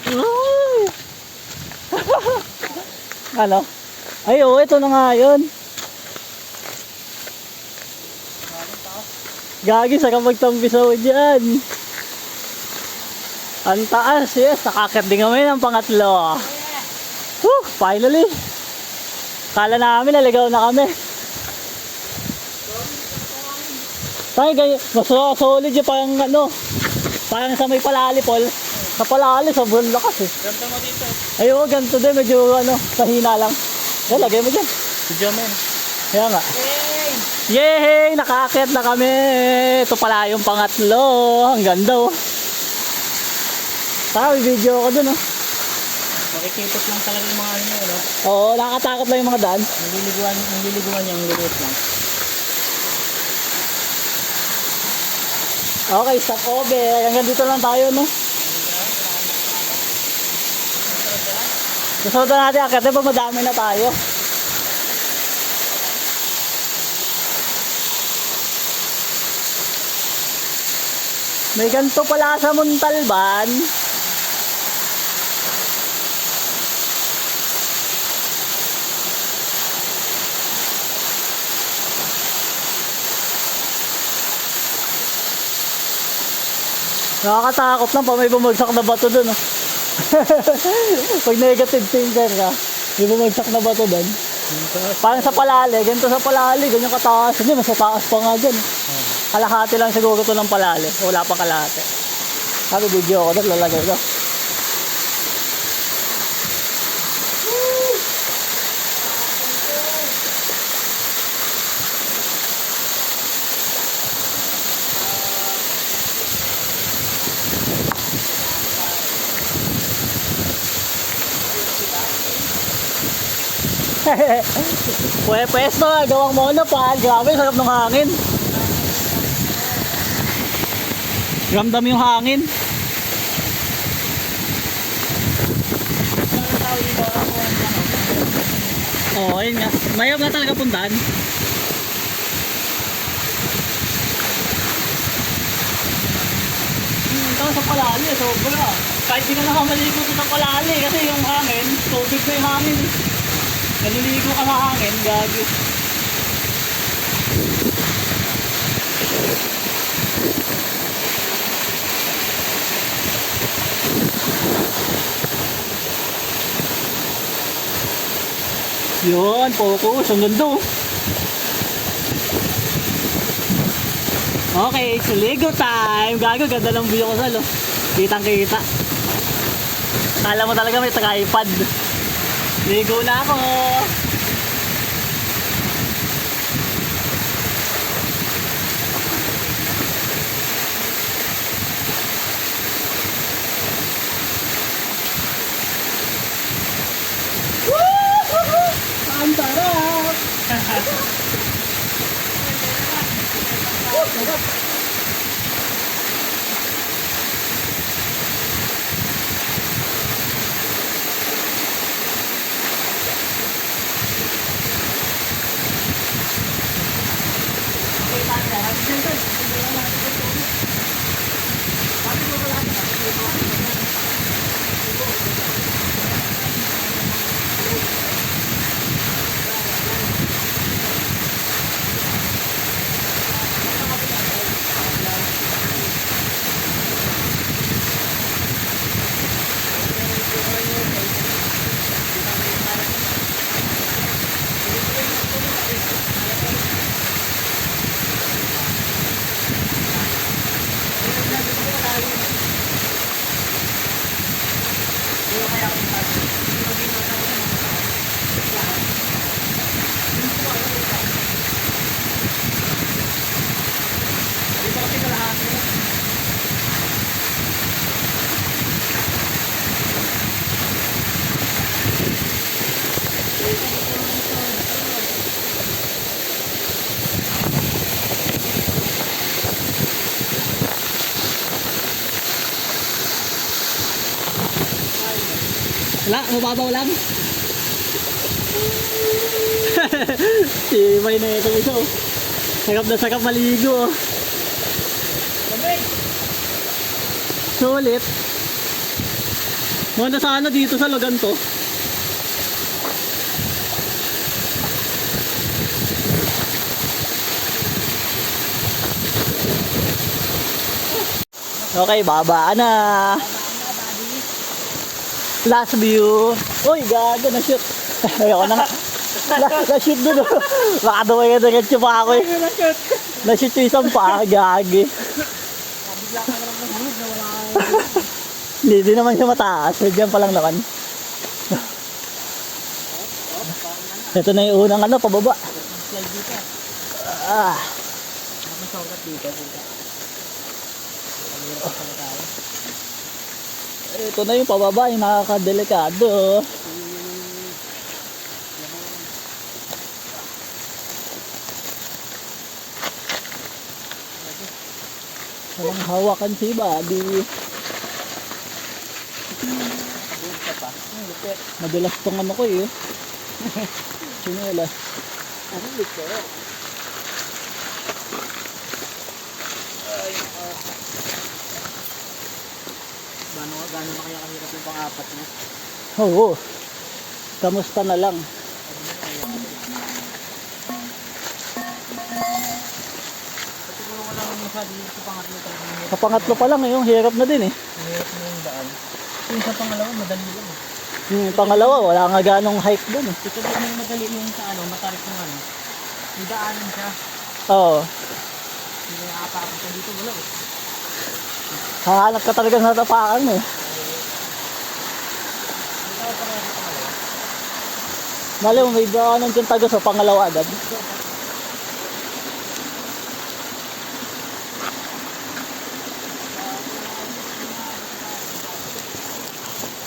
Speaker 1: Ay! Ano? Ay, oh, ito na nga yun. Gagi, saka magtampisaw dyan. Ang taas, yes. Nakakit din kami ng pangatlo. Woo, finally. Kala namin, naligaw na kami. Tayo ganyan, mas solid yung parang ano, parang sa may palalipol. Sa palali, sobrang lakas eh.
Speaker 2: Ganto mo dito.
Speaker 1: Ayun, ganito din, medyo ano, pahina lang. Yan, lagay mo dyan.
Speaker 2: Video mo yun.
Speaker 1: Kaya nga. Yay! Nakakit na kami! Ito pala yung pangatlo. Ang ganda oh. Tara, may video ako dun oh.
Speaker 2: Makikipot lang talaga yung mga ano nyo, no?
Speaker 1: Oo, nakakatakot lang yung mga daan.
Speaker 2: Nililiguan niya, ang lilit lang.
Speaker 1: Okay, stop over. Hanggang dito lang tayo, no? Susunod na natin akit, diba madami na tayo. May ganito pala sa Montalban. Nakakatakot lang pa may bumagsak na bato dun. Oh. Pag negative thinker ka, may bumagsak na bato dun. Parang sa palali, ganito sa palali, ganyan kataas. Hindi, mas mataas pa nga dyan. Kalahati lang siguro ito ng palali. Wala pa kalahati. Sabi video ko doon, lalagay ko. Pwesto nga, gawang monopal. Grabe, sarap ng hangin. Ramdam yung hangin. Oo, oh, ayun nga. Mayroon nga talaga puntahan. Ito sa palali, sobra. Kahit di ka nakamaligo ito ng palali kasi yung hangin, tubig na yung hangin. Naliligo ka sa hangin, gagi. Yun, focus. Ang ganda oh. Okay, so Lego time. Gago, ganda ng view ko sa lo. Kitang kita. Kala mo talaga may tripod. Ligo na ako. Ang sarap! Wala, mababaw lang. Si may na ito ito. Sakap na sakap maligo. Sulit. Muna sana dito sa lugan to. Okay, babaan na. Last view. Uy, gago, na-shoot. Ayoko na nga. Na-shoot doon. Baka dumay ka diretso pa ako eh. Na-shoot yung isang pa, gagi. Hindi naman siya mataas. Diyan pa lang naman. Ito na yung unang ano, pababa. Ah. Ito na yung pababa, yung nakakadelikado. Walang hawakan si Buddy. Madalas tong ano ko eh. Sinelas.
Speaker 2: Gano'n na kaya kahirap yung pang-apat niya?
Speaker 1: Oo. Kamusta na lang?
Speaker 2: Siguro wala nang masyado sa pangatlo talaga.
Speaker 1: Sa pangatlo pa lang eh, yung hirap na din eh.
Speaker 2: Mahirap na yung daan. Yung sa pangalawa, madali lang.
Speaker 1: Yung pangalawa, wala nga ganong hike dun eh.
Speaker 2: Ito ba yung madali yung sa ano, matarik yung ano. May daanan siya.
Speaker 1: Oo.
Speaker 2: Hindi na apa-apa ka dito, wala eh.
Speaker 1: Hahanap ka talaga sa tapakan eh. Mali mo, may daanan dyan taga sa pangalawa agad.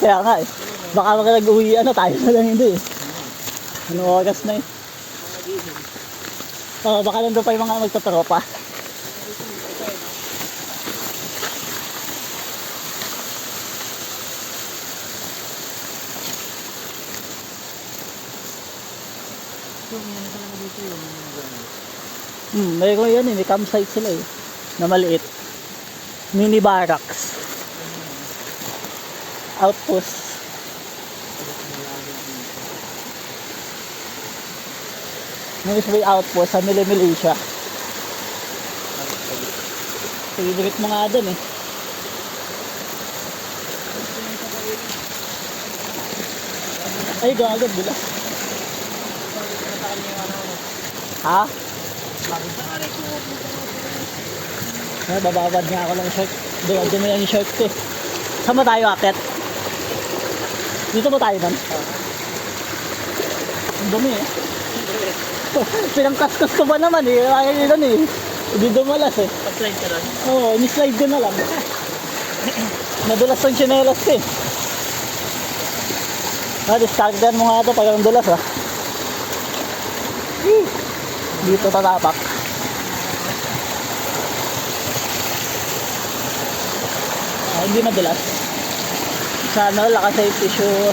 Speaker 1: Kaya nga eh. Baka maka nag-uwi ano, tayo na lang hindi eh. Anong oras na eh. Oo, baka nandun pa yung mga magtatropa. Mayroon yan eh, may campsite sila eh. Na maliit. Mini barracks. Outpost. May outpost sa Mililisha. Favorite mo nga dun eh. Ay, gagad bila. Ha? Ay, bababad nga ako ng short. Dumi lang yung short ko. Saan ba tayo akit? Dito ba tayo nun? Ang dumi eh. Pinangkaskas ko ba naman eh. Kaya nyo nun eh. Hindi dumalas eh.
Speaker 2: Pag-slide ka lang.
Speaker 1: Oo, ini-slide ko na lang. Nadulas ang chinelas ko eh. Discardan mo nga ito pag ang dulas ah. Dito tatapak. Hindi madulas. Sana naka-safety shoe.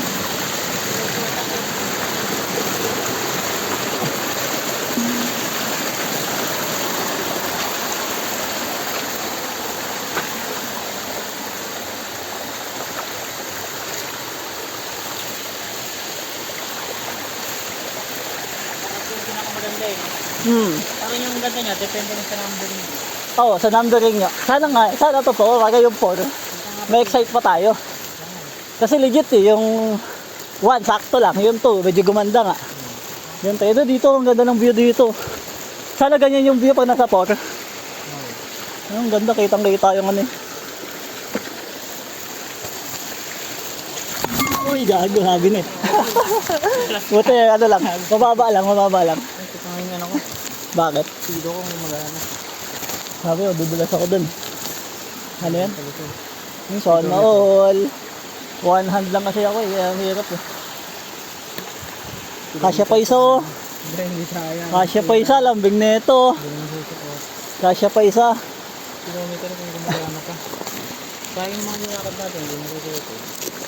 Speaker 2: Pinakamaganda eh. Parang yung ganda niya, depende rin sa numbering.
Speaker 1: Oo, sa numbering nyo. Sana totoo, wag yung 4. May excite pa tayo. Kasi legit eh, yung 1 sakto lang, yung 2 medyo gumanda nga. Yung 3 dito, ang ganda ng view dito. Sana ganyan yung view pag nasa 4. Ang ganda, kitang-kita yung ano eh. Uy, gago, sabi na eh. Buti, ano lang, mababa lang.
Speaker 2: Ito pa ngayon ano ko.
Speaker 1: Bakit?
Speaker 2: Pido ko kung magana.
Speaker 1: Sabi ko, dudulas ako dun. Ano yan? Yung sana all. One hand lang kasi ako eh, kaya ang hirap eh. Kasya pa isa oh.
Speaker 2: Hindi sayang.
Speaker 1: Kasya pa isa, lambing na ito. Kasya pa isa.
Speaker 2: Kilometer kung gumagana ka. Sayang yung mga nilakad natin, hindi nasusuot eh.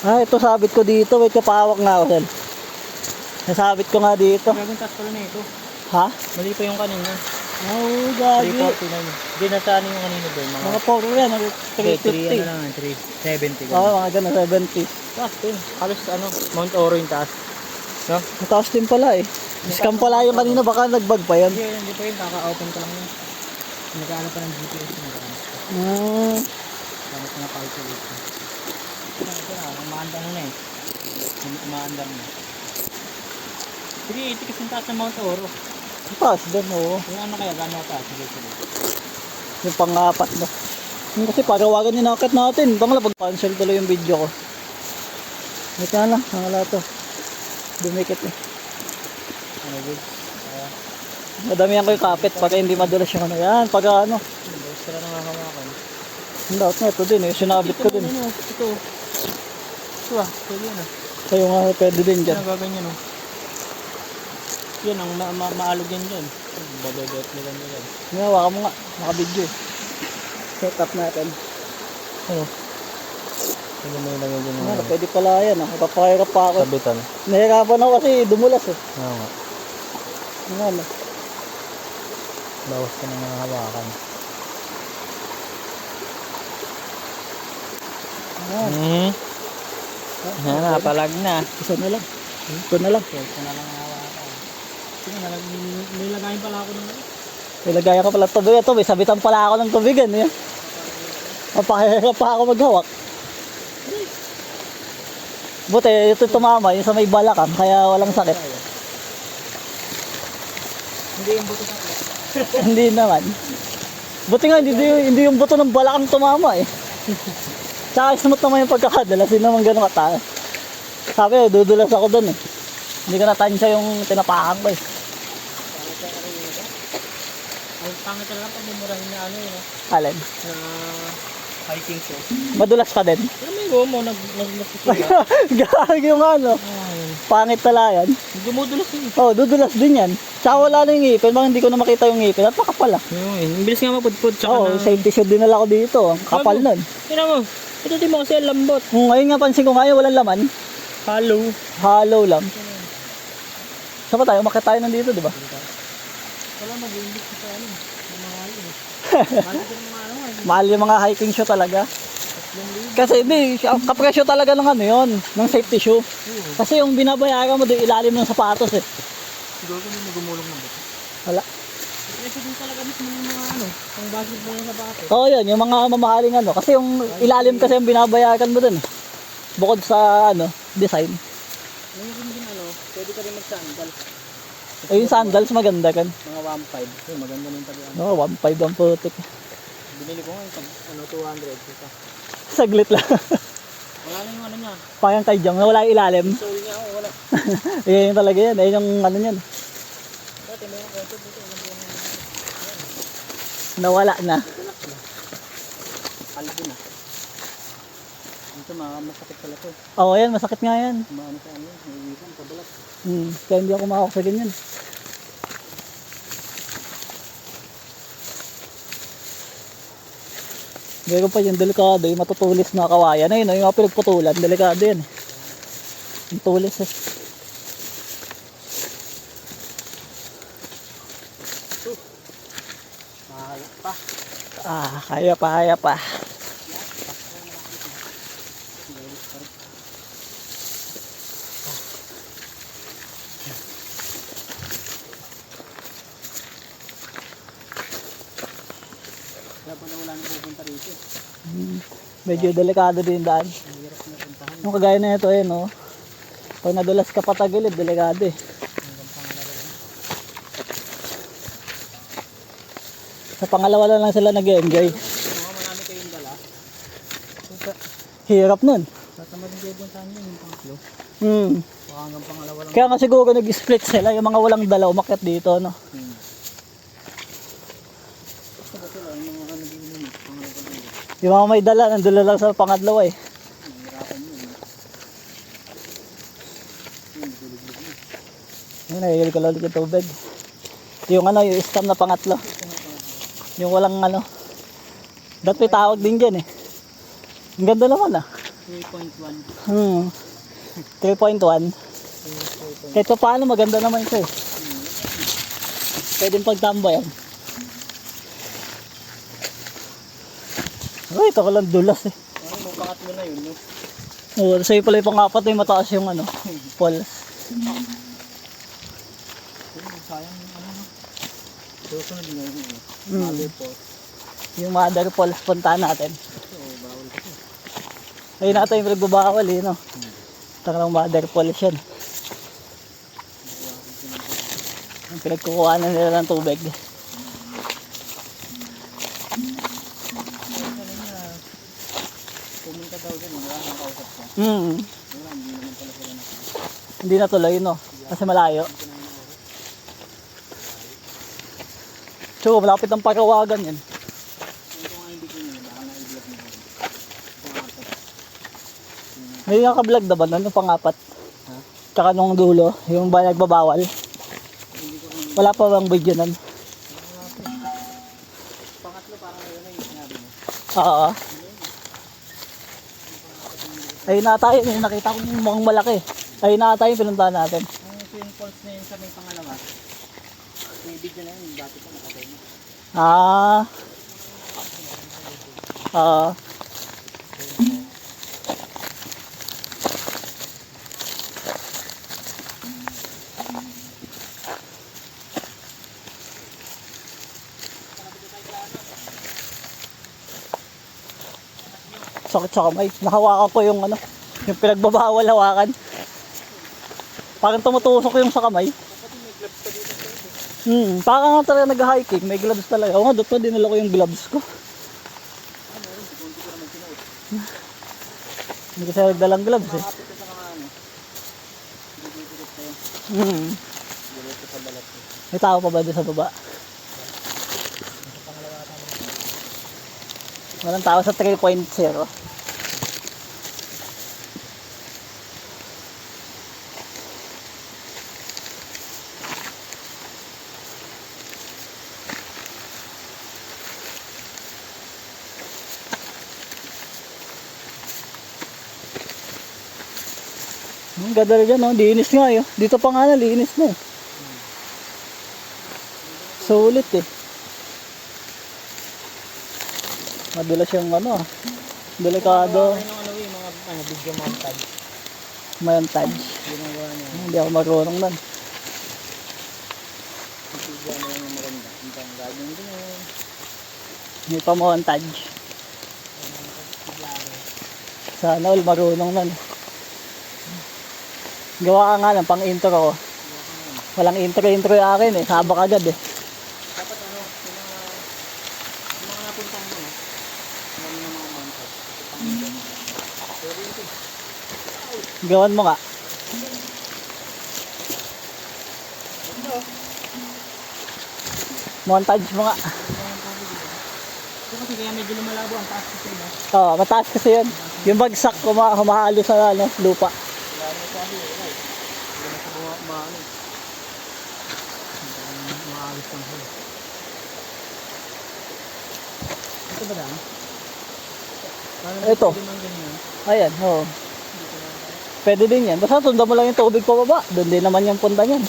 Speaker 1: Ah, ito sabit ko dito. Wait, kapahawak nga ako sen. Nasabit ko nga dito.
Speaker 2: Gagawin taas pala na ito.
Speaker 1: Ha?
Speaker 2: Mali pa yung kanina.
Speaker 1: Oh, gagi.
Speaker 2: 349. Hindi nasaan yung kanina doon.
Speaker 1: Mga 4 yan,
Speaker 2: 350.
Speaker 1: 350.
Speaker 2: Ano lang, 370.
Speaker 1: Oo, mga gano'n, 70.
Speaker 2: Taas din. Halos ano, Mount Oro yung taas. No?
Speaker 1: Mataas din pala eh. Scam pala yung kanina, baka nagbag pa yan.
Speaker 2: Hindi pa yun. Kaka-open ko lang yun. Nagkaano pa ng GPS. Gamit ko na calculator. Ito na, umaandar na eh. Umaandar na. 380 kasi yung taas ng Mount Oro.
Speaker 1: Taas din, oo.
Speaker 2: Yung ano kaya, gano'n taas? Sige.
Speaker 1: Yung pang-apat ba? Yung kasi pagawagan yung nakit natin. Bangla pag-cancel tuloy yung video ko. Wait na lang, nangala to. Dumikit eh.
Speaker 2: Ano good?
Speaker 1: Madamihan ko yung kapit para hindi madulas yung ano. Yan, pag ano.
Speaker 2: Extra na nga hawakan.
Speaker 1: Ang dapat na ito din eh. Sinabit ko din.
Speaker 2: Ito. Ito ah, pwede yun ah.
Speaker 1: Kayo nga pwede din dyan.
Speaker 2: Ano gaganyan oh. Yan ang maalog yan dyan. Bababot nila nila.
Speaker 1: Ginawa ka mo nga. Naka-video eh. Set up natin. Oh.
Speaker 2: Ano mo yung lagay dyan?
Speaker 1: Ano, pwede pala yan. Papakirap pa ako.
Speaker 2: Sabitan.
Speaker 1: Nahirapan ako kasi dumulas eh.
Speaker 2: Oo nga.
Speaker 1: Ano?
Speaker 2: Bawas ka ng mga hawakan.
Speaker 1: Ayan.
Speaker 2: Yan na, palag na.
Speaker 1: Isa na lang. Ito na lang.
Speaker 2: Ito na lang ang hawakan. Sige, may lagayin pala ako ng
Speaker 1: Ilagay ka pala tubig. Ito, may sabitan pala ako ng tubigan. Yan. Papakirap pa ako maghawak. Buti, ito tumama. Yung sa may balakang. Kaya walang sakit.
Speaker 2: Hindi yung buto sa
Speaker 1: Hindi naman. Buti nga, hindi yung buto ng balakang tumama eh. Tsaka smooth naman yung pagkakadala. Hindi naman gano'ng kataas. Sabi, dudulas ako dun eh. Hindi ko natansya yung tinapakan ko eh.
Speaker 2: Ang pangit talaga pag mumurahin na ano yun.
Speaker 1: Alin?
Speaker 2: Na hiking shoes.
Speaker 1: Madulas ka din.
Speaker 2: Pero may gomo, nagsusuya.
Speaker 1: Gagawin yung ano. Pangit tala yan.
Speaker 2: Dumudulas yun.
Speaker 1: Oh, dudulas din yan. Tsaka wala na yung ngipin. Baka hindi ko na makita yung ngipin. At makapal ah.
Speaker 2: Yung bilis nga mapudpud. Tsaka
Speaker 1: Oo, safety shoe din nala ko dito. Ang kapal nun.
Speaker 2: Tignan mo. Ito din mo kasi ang lambot.
Speaker 1: Ngayon nga pansin ko ngayon, walang laman.
Speaker 2: Hollow.
Speaker 1: Hollow lang. Saan pa tayo? Umakit tayo nandito, di ba?
Speaker 2: Wala mag-iimbit sa ano. Yung mga yun. Mahal din mga ano.
Speaker 1: Mahal yung mga hiking shoe talaga. Kasi hindi, kapresyo talaga ng ano yun, ng safety shoe. Kasi yung binabayaran mo doon ilalim ng sapatos eh.
Speaker 2: Siguro kung hindi gumulong ng buto.
Speaker 1: Wala.
Speaker 2: Presyo din talaga mismo yung mga ano, pang basketball ng sapatos.
Speaker 1: Oo, yun, yung mga mamahaling ano. Kasi yung ilalim kasi yung binabayaran mo dun. Bukod sa ano, design.
Speaker 2: Yung din ano, pwede ka rin mag-sandal.
Speaker 1: Eh, yung sandals maganda kan.
Speaker 2: Mga 1.5. Yung maganda yung tabi.
Speaker 1: Oo, 1.5 ang putik.
Speaker 2: Binili ko ngayon, ano, 200. Ito.
Speaker 1: Saglit lang.
Speaker 2: Wala na yung ano niya.
Speaker 1: Parang kay Jong, wala yung ilalim.
Speaker 2: Sole niya, oh, wala.
Speaker 1: Yan talaga yan. Ayun yung ano yan.
Speaker 2: Dati may mga kwento dito.
Speaker 1: Nawala na.
Speaker 2: Kalbo na. Dito masakit pala to.
Speaker 1: Oo, yan. Masakit nga yan.
Speaker 2: Maano sa ano, may iwan, pabalat.
Speaker 1: Kaya hindi ako makakot sa ganyan. Meron pa yung delikado, yung matutulis na kawayan. Ayun, yung mga pinagputulan, delikado yan. Yung tulis eh.
Speaker 2: Mahal pa.
Speaker 1: Kaya pa, kaya pa.
Speaker 2: Kaya pala wala na pupunta rito.
Speaker 1: Medyo delikado din daan.
Speaker 2: Ang hirap na puntahan.
Speaker 1: Yung kagaya na ito, ayun oh. Pag nadulas ka patagilid, delikado eh. Sa pangalawa na lang sila nag-enjoy.
Speaker 2: Mga marami kayong dala.
Speaker 1: Hirap nun.
Speaker 2: Tatamad yung pupuntahan yun, yung pangklo. Baka hanggang pangalawa lang.
Speaker 1: Kaya nga siguro nag-split sila, yung mga walang dala umakyat dito, no?
Speaker 2: Basta ba sila, yung mga ano din yun, pangalawa lang.
Speaker 1: Yung mga may dala, nandun lang sa pangatlawa eh.
Speaker 2: Mahirapan yun. Dulog-dulog yun.
Speaker 1: Yun, nahihil ko lang ulit yung tubig. Yung ano, yung scam na pangatlo. Yung walang ano. Dapat may tawag din dyan eh. Ang ganda naman ah.
Speaker 2: 3.1.
Speaker 1: 3.1. Kahit pa paano maganda naman siya eh. Pwedeng pagtambayan. Uy, ito ko lang dulas eh.
Speaker 2: Ano, mapakat mo na yun, no?
Speaker 1: Oo, sa'yo pala yung pangapat na yung mataas yung ano, poles.
Speaker 2: Sayang yung ano, no? Susunod nga yun, no?
Speaker 1: Mm.
Speaker 2: Mother pot.
Speaker 1: Yung mother poles puntahan natin.
Speaker 2: So, bawal kasi.
Speaker 1: Ayun natin yung pinagbabawal eh, no? Tangang mother poles yan. Yung pinagkukuhanan nila ng tubig.
Speaker 2: Pumunta daw dyan, wala kang kausap ko. Wala, hindi naman pala sila na.
Speaker 1: Hindi na tuloy, no? Kasi malayo. So, malapit ang pagawagan yan.
Speaker 2: Ito nga hindi ko yun, baka na-i-vlog mo yun. Pangapat.
Speaker 1: May naka-vlog na ba? Ano pangapat?
Speaker 2: Ha?
Speaker 1: Tsaka nung dulo, yung ba nagbabawal?
Speaker 2: Hindi ko yun.
Speaker 1: Wala pa bang video nun?
Speaker 2: Pangatlo, parang yun na yung sinabi mo.
Speaker 1: Oo. Ayun na tayo, may nakita ko yung mukhang malaki. Ayun na tayo, pinuntahan natin.
Speaker 2: Ang swing falls na yun sa may pangalawa, may video na yun, dati pa nakatay mo.
Speaker 1: Oo. Sakit sa kamay. Nahawakan ko yung ano, yung pinagbabawal hawakan. Parang tumutusok yung sa kamay. Parang nga talaga nag-hiking, may gloves talaga. Oo nga, doon pa dinala ko yung gloves ko. Hindi kasi nagdalang gloves eh.
Speaker 2: Kapit ka sa mga ano, dito-dito kayo, diretso sa balat ko.
Speaker 1: May tao pa ba doon sa baba? Walang tao sa 3.0. Ang ganda rin dyan, no? Linis nga yun. Dito pa nga na, linis na eh. Sulit eh. Madulas yung ano ah. Delikado.
Speaker 2: Ano ano yung mga video montage.
Speaker 1: Montage.
Speaker 2: Ginagawa niya.
Speaker 1: Hindi ako marunong nun.
Speaker 2: bigyan mo lang yung maganda. Yung pang gagawin din yun.
Speaker 1: May pa-montage. Sana all marunong nun. Gawa ka nga lang pang intro ko. Walang intro yung akin eh. Habak agad eh.
Speaker 2: Dapat ano, yung mga napuntahan mo, marami ng mga montage. Pwede ito.
Speaker 1: Gawan mo nga. Montage mo nga.
Speaker 2: So kasi kaya medyo lumalabo ang taas kasi no?
Speaker 1: Oo, mataas kasi yun. Yung bagsak humahalo sa ano, lupa.
Speaker 2: Kaya ano sabi eh, ay. Hindi na sa buha maano. Maayos lang siya. Ito ba daan?
Speaker 1: Ito.
Speaker 2: Pwede man ganyan.
Speaker 1: Ayan, oo. Pwede din yan. Basta sundan mo lang yung tubig pababa. Doon din naman yung punta niyan.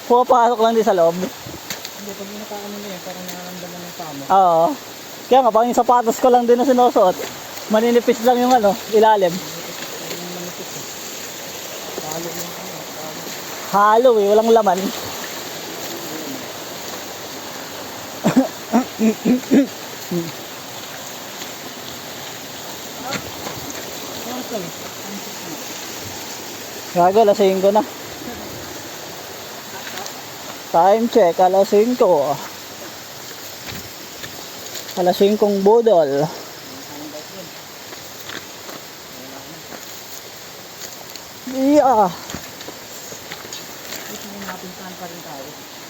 Speaker 1: Pumapasok lang din sa loob.
Speaker 2: Hindi, pag nakaano na yan, parang nakaramdaman ng tama.
Speaker 1: Oo. Kaya nga, pang yung sapatos ko lang din na sinusuot. Maninipis lang yung ano, ilalim.
Speaker 2: Talo yung ano.
Speaker 1: Halo eh, walang laman. Gago, alas 5 na. Time check, alas 5. Alas 5 budol. Yeah.
Speaker 2: Napuntahan pa rin tayo.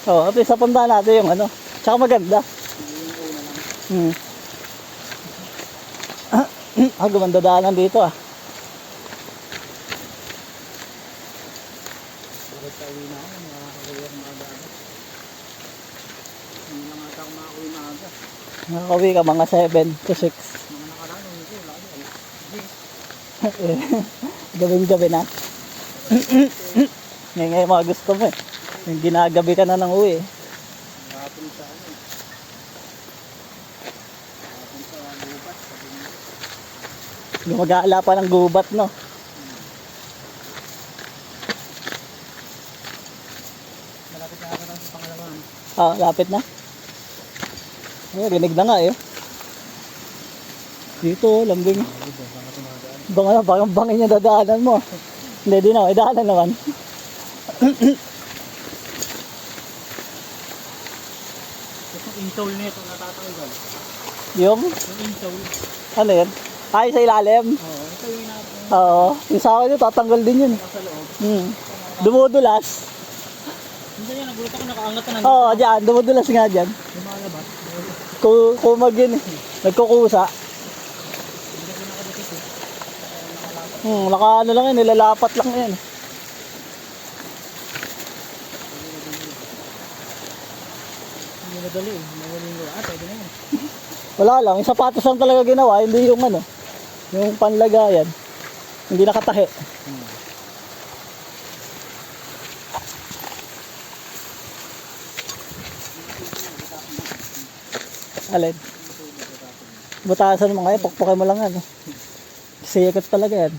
Speaker 1: Oh, at least puntahan natin yung ano. Tsaka maganda.
Speaker 2: Yung una lang.
Speaker 1: Gumanda daanan dito ah.
Speaker 2: Bakit sa uwi na ako, makakakuha ng aga-aga. Hindi lang ata ako makakuha na aga.
Speaker 1: Nakakauwi ka mga 7 to 6.
Speaker 2: Mga nakaraan, hindi ko, lalo.
Speaker 1: Gabing-gabi na. Ngayon yung mga gusto mo eh. Yung ginagabi ka na ng uwi eh.
Speaker 2: Hapon sa ano. Hapon sa gubat.
Speaker 1: Gumagala pa ng gubat no.
Speaker 2: Malapit na ako lang sa pangalaman.
Speaker 1: Ah, lapit na. Ay, rinig na nga eh. Dito, lambing. Parang bangin yung dadaanan mo. Hindi, di na. Idaanan naman.
Speaker 2: Yung insole nito natatanggal.
Speaker 1: Yung,
Speaker 2: Yung insole.
Speaker 1: ano yan? Ay, sa ilalim.
Speaker 2: Oo, ito yung natin.
Speaker 1: Oo. Yung sa akin yun, tatanggal din yun.
Speaker 2: Sa loob.
Speaker 1: Dumudulas.
Speaker 2: Hindi yan, nagulat ako nakaangat na
Speaker 1: Oo, dyan. Dumudulas nga dyan.
Speaker 2: lumalabas.
Speaker 1: Kumag yun eh. Nagkukusa. Naka ano lang yun, nilalapat lang yun.
Speaker 2: Hindi madali eh. Magaling ko. Pwede na yun.
Speaker 1: Wala lang, yung sapatos lang talaga ginawa, hindi yung ano, yung panlagayan. Hindi nakatahi. Alin? Butasan mo ngayon, pukpukin mo lang ano. Sikat talaga yan.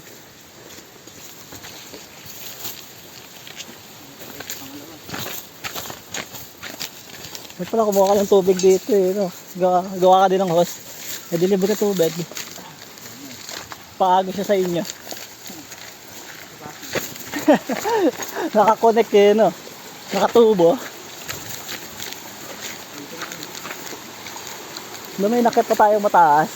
Speaker 1: Ba't pala kumuha ka ng tubig dito eh, no? Gawa ka din ng hose. Deliver ka tubig. Paano siya sa inyo? Nakakonect eh, no? Nakatubo. May nakit pa tayo mataas.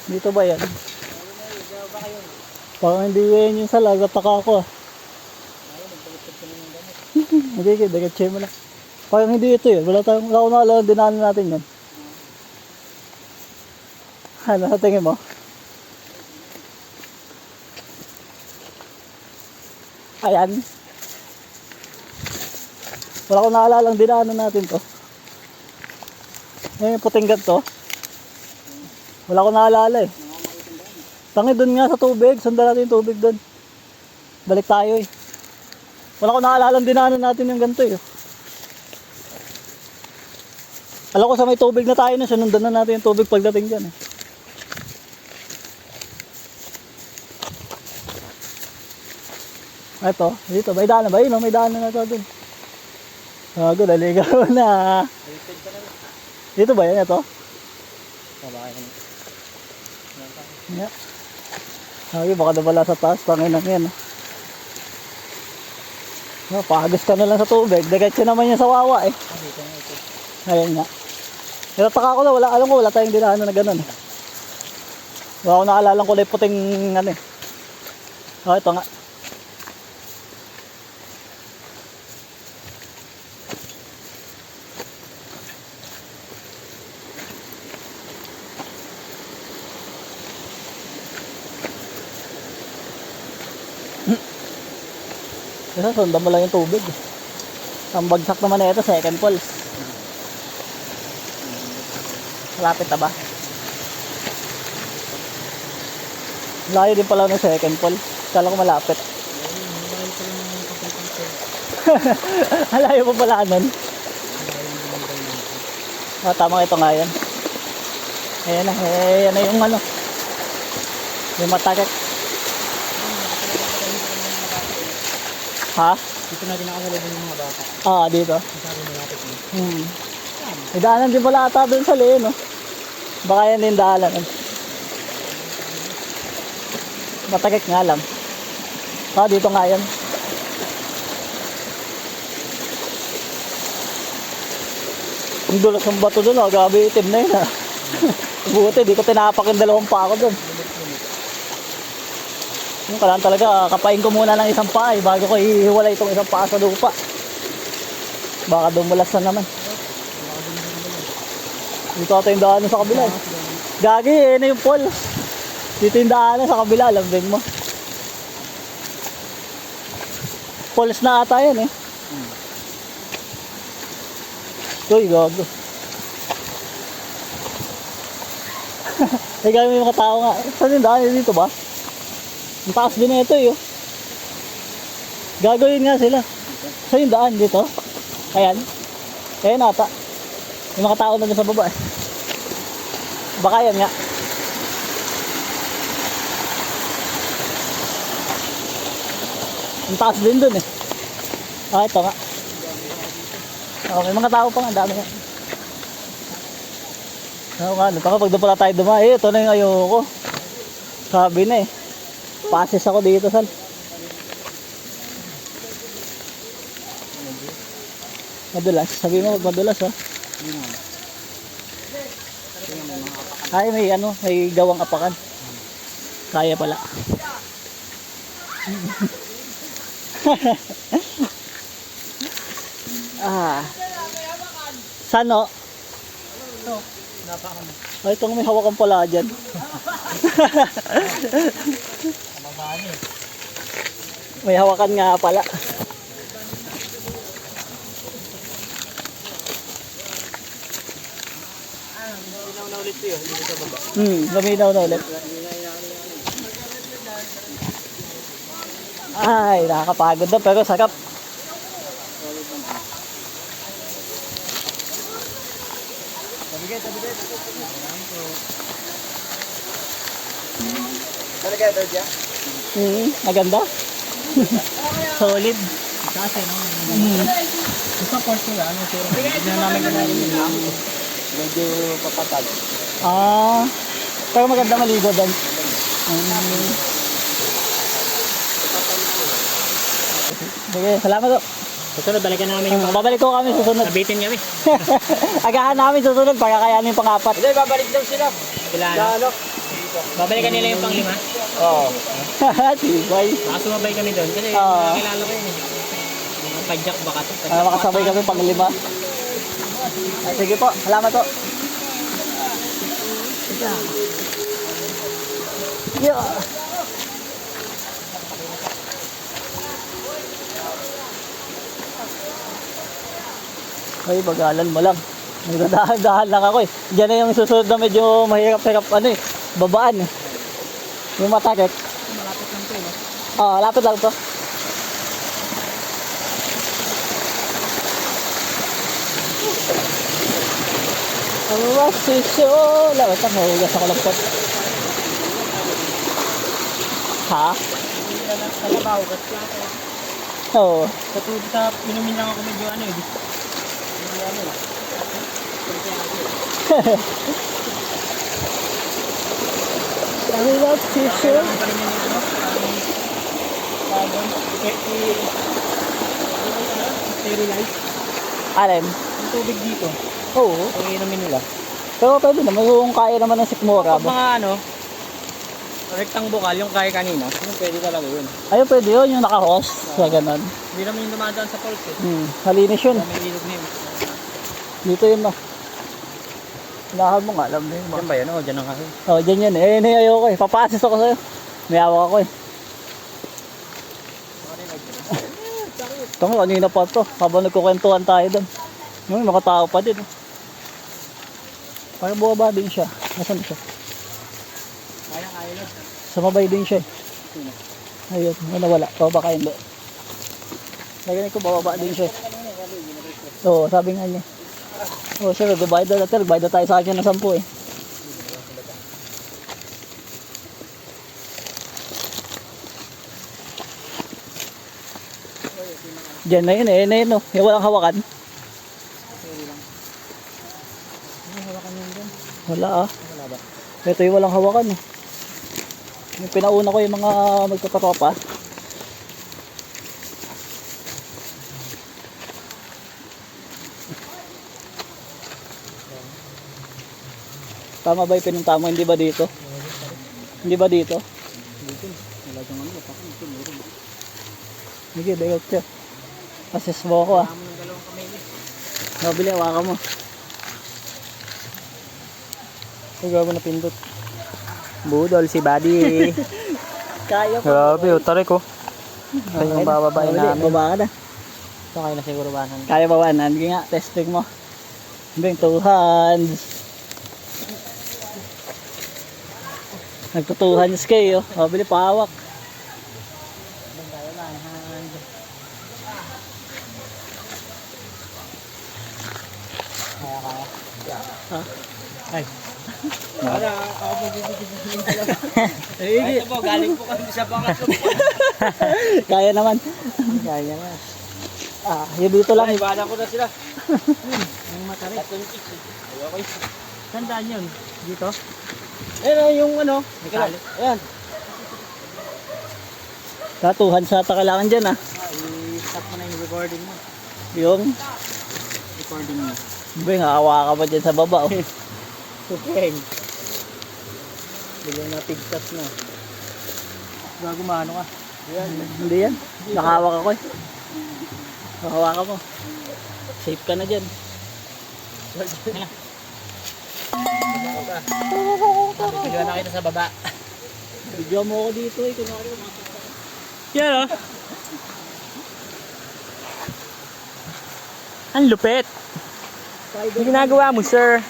Speaker 1: Dito ba yan? Parang hindi yan yung salag. Nataka ako ah. Hindi, dagatche mo lang. Parang hindi ito yun. Wala akong naalala, dinaanan natin yan. Ano sa tingin mo? Ayan. Wala akong naalala, dinaanan natin to. Yung puting ganito. Wala akong naalala eh. Tangi doon nga sa tubig. Sundan natin yung tubig doon. Balik tayo eh. Wala ko naaalala dinaanan natin yung ganito eh. Alam ko sa may tubig na tayo na. Sunundan na natin yung tubig pagdating dyan eh. Ito, dito. May daanan ba? Yun, may daanan na ito dun. Gago, naligaw na. Dito ba yan? Ito? Yeah. Ay, baka nawala sa taas. Tangin na yan. No, paagos ka na lang sa tubig. Diretso naman yan sa wawa eh. Ayan nga. Nataka ko na. Wala, alam ko, wala tayong dinaanan na ganun. Wala ko naalalang kulay puting ano eh. Oh, ito nga. Kasi sundan mo lang yung tubig. Ang bagsak naman na ito, second falls. Malapit na ba? Layo din pala ng second fall. Kala ko malapit. Layo pa pala nun. Oh, tama ito nga yan. Ayan na, ayan na yung ano. Yung matakit. Ha?
Speaker 2: Dito natin nakasalubong yung mga bata.
Speaker 1: Ah, dito.
Speaker 2: Sabi mo natin eh.
Speaker 1: May daanan din pala ata doon sa liin, no? Baka yan din daanan. Matagik nga lang. Ah, dito nga yan. Ang dulas ng bato doon, oh. Grabe itim na yun, ha. Buti, di ko tinapak yung dalawang pa ako doon. Yung kailangan talaga, kapain ko muna ng isang paa eh, bago ko ihiwalay itong isang paa sa lupa. Baka dumulas na naman. Dito ata yung daanan sa kabila eh. Gagi eh, na yung pole. Dito yung daanan sa kabila, lambing mo. Poles na ata yan eh. Uy, gago. Eh, gagi may mga tao nga. Saan yung daanan dito ba? Ang taas din na ito eh. Gagawin nga sila. Saan yung daan dito? Ayan. Ayan ata. May mga tao na dun sa baba eh. Baka yan nga. Ang taas din dun eh. Ah, ito nga. Okay, mga tao pa nga. Ang dami nga. Oo nga. Pag doon pala tayo dumaan. Eh, ito na yung ayoko. Sabi na eh. Pases ako dito, Sal. Madulas. Sabi mo, madulas, ha? Ay, may ano, may gawang apakan. Kaya pala. Ah. Sano?
Speaker 2: Ito, napakan mo.
Speaker 1: Ay, itong may hawakan pala dyan. May hawakan nga pala.
Speaker 2: Ilaw na ulit ito yun, dito sa baba.
Speaker 1: Luminaw na ulit. Ay, nakakapagod na pero sarap.
Speaker 2: Tabigay. Talaga ito dyan?
Speaker 1: Maganda. Solid.
Speaker 2: Kasi no? Gusto part ko yan, hindi na namin kanarin yung lang. Medyo papatag.
Speaker 1: Ah, pero maganda maligo doon. Sige, salamat po.
Speaker 2: Susunod, balikan namin yung
Speaker 1: Babalik ko kami susunod.
Speaker 2: nabitin kami.
Speaker 1: Agahan namin susunod para kakayanin yung pang-apat.
Speaker 2: Hindi, babalik daw sila. Sila ano? Babalikan nila yung pang-5.
Speaker 1: Oo. Tibay.
Speaker 2: Baka sumabay kami doon kasi
Speaker 1: Oo.
Speaker 2: nakakilala ko yun eh. Mga padyak baka to.
Speaker 1: Makasabay kami pang-5. Sige po, salamat po. Yeah. Ay, bagalan mo lang. Nagdadahan-dahan lang ako eh. Diyan na yung susunod na medyo mahirap-hirap ano eh. Babaan eh. Yung matakit.
Speaker 3: Malapit lang to, no?
Speaker 1: Oo, lapit lang to. Ang wasisyo. Lawit lang, mahugas ako lang po. Ha?
Speaker 2: Kalabaw, kasi lang ako.
Speaker 1: Oo.
Speaker 2: Sa tubig sa inumin lang ako medyo ano eh. Medyo ano eh.
Speaker 1: Ang wasisyo.
Speaker 2: Kailangan pa rin yung ano, parang sterilize.
Speaker 1: Alin?
Speaker 2: Yung tubig dito,
Speaker 1: Oo.
Speaker 2: kung inumin nila.
Speaker 1: Pero pwede naman kung kaya naman ng sikmura.
Speaker 2: Kapag mga ano, rectang bukal, yung kaya kanina, yung pwede talaga yun.
Speaker 1: Ayun, pwede yun, yung naka-host. Sa ganun.
Speaker 2: Hindi naman yung dumadaan sa pulse eh.
Speaker 1: Malinis yun.
Speaker 2: May ilog na yun.
Speaker 1: Dito yun na. Hinahan mo nga, alam mo yun.
Speaker 2: Diyan ba yan? O, dyan ang kasi.
Speaker 1: Oh, dyan yun eh. Eh, ayoko eh. Papasis ako sa'yo. May hawak ako eh. Ito nga, kanina pa to. Habang nagkukwentuhan tayo doon. May mga tao pa din. Parang bumaba din siya. Nasaan siya?
Speaker 2: Kaya lang.
Speaker 1: Sumabay din siya eh. Ayun, nawala. Bababa kayo doon. Nagaling ko, bababa din siya. Oo, sabi nga niya. Oo, siya, nagbayad na natin. Nagbayad na tayo sa akin ng 10 eh. Diyan na yun eh, na yun oh. Yung walang hawakan. Wala ah.
Speaker 2: Wala ba?
Speaker 1: Ito yung walang hawakan eh. Yung pinauna ko yung mga magkakatropa. Tama ba yung pinunta mo? Hindi ba dito? Hindi ba dito?
Speaker 2: Wala dyan ano, tapos ito meron.
Speaker 1: Sige, bayot siya. Assist mo ako ah.
Speaker 2: Kamo ng dalawang kamay niya.
Speaker 1: Mabili, hawakan mo. Huwag mo na pindot.
Speaker 2: Budol si Buddy.
Speaker 1: Kaya ko.
Speaker 2: Grabe, utari ko. Ito yung bababain namin.
Speaker 1: Baba ka na.
Speaker 2: Ito kayo na siguro banan.
Speaker 1: Kaya ba one? Sige nga, testing mo. Bring 2 hands. Nagto 2 hands kayo. Mabili pahawak. Ha?
Speaker 2: Ay.
Speaker 1: Para
Speaker 2: ako magbibigay ng dalawa.
Speaker 1: Sige.
Speaker 2: Ito po, galing po kami sa bangat.
Speaker 1: Kaya naman.
Speaker 2: Kaya nga.
Speaker 1: Ah, yun dito lang.
Speaker 2: Iwanan ko na sila. Ang matarik. Ayoko yun. Saan daan yun? Dito? Ayan yung ano. Ayan.
Speaker 1: Sa 2 hands ata kailangan dyan ah.
Speaker 2: I-stop mo na yung recording mo.
Speaker 1: Yung,
Speaker 2: Recording mo.
Speaker 1: bing, hawa ka pa dyan sa baba oh.
Speaker 2: Supeng. Biglang na pigtas na. Bago maano ka. Ayan.
Speaker 1: Hindi yan. Nakahawak ako eh. Nakahawakan mo. Safe ka na dyan.
Speaker 2: Bigla na kita sa baba.
Speaker 1: Video mo ako dito eh. Kunwari mo.
Speaker 2: Yan o. Ang lupit. Ano ginagawa mo, sir?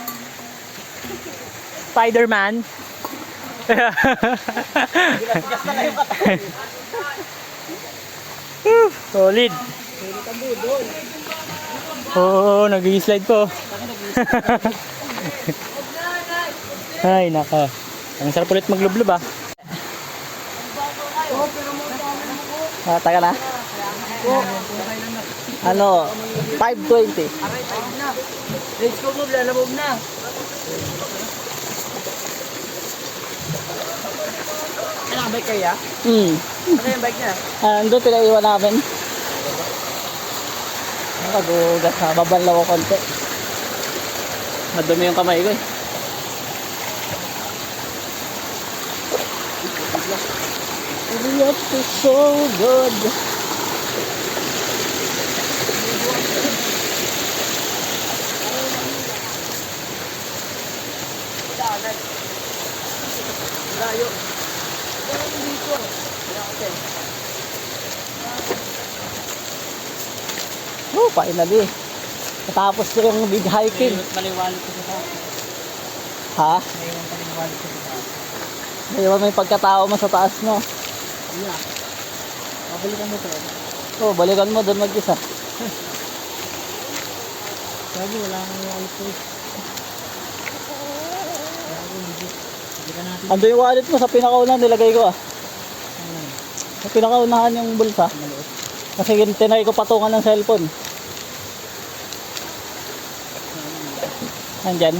Speaker 2: Spider-Man? Solid. Oo, nag-i-slide po. Ay, naka. Ang sarap ulit maglublob ah.
Speaker 1: Ah, taga na? Ano? 520.
Speaker 2: Let's go, move. Lalabog na. Ano ang bike kaya? Ano yung bike niya?
Speaker 1: Doon pinaiwan namin. Nakagugas na. Babanlaw ko konti. Madumi yung kamay ko eh. It's so good.
Speaker 2: Layo.
Speaker 1: Oh, finally. Natapos ko yung big hiking.
Speaker 2: Maliwanag ko sa
Speaker 1: Ha?
Speaker 2: Maliwanag ko sa
Speaker 1: Di ba may pagkatao mo sa taas mo?
Speaker 2: Yeah. Pabalikan mo to.
Speaker 1: Oo, balikan mo doon mag-isa.
Speaker 2: Sabi, wala nang yung alis ko. Hindi ka natin.
Speaker 1: Ando yung wallet mo sa pinakaunahan nilagay ko ah.
Speaker 2: Ano,
Speaker 1: Sa pinakaunahan yung bulsa.
Speaker 2: maliit.
Speaker 1: Kasi tinay ko patungan ng cellphone. Andyan.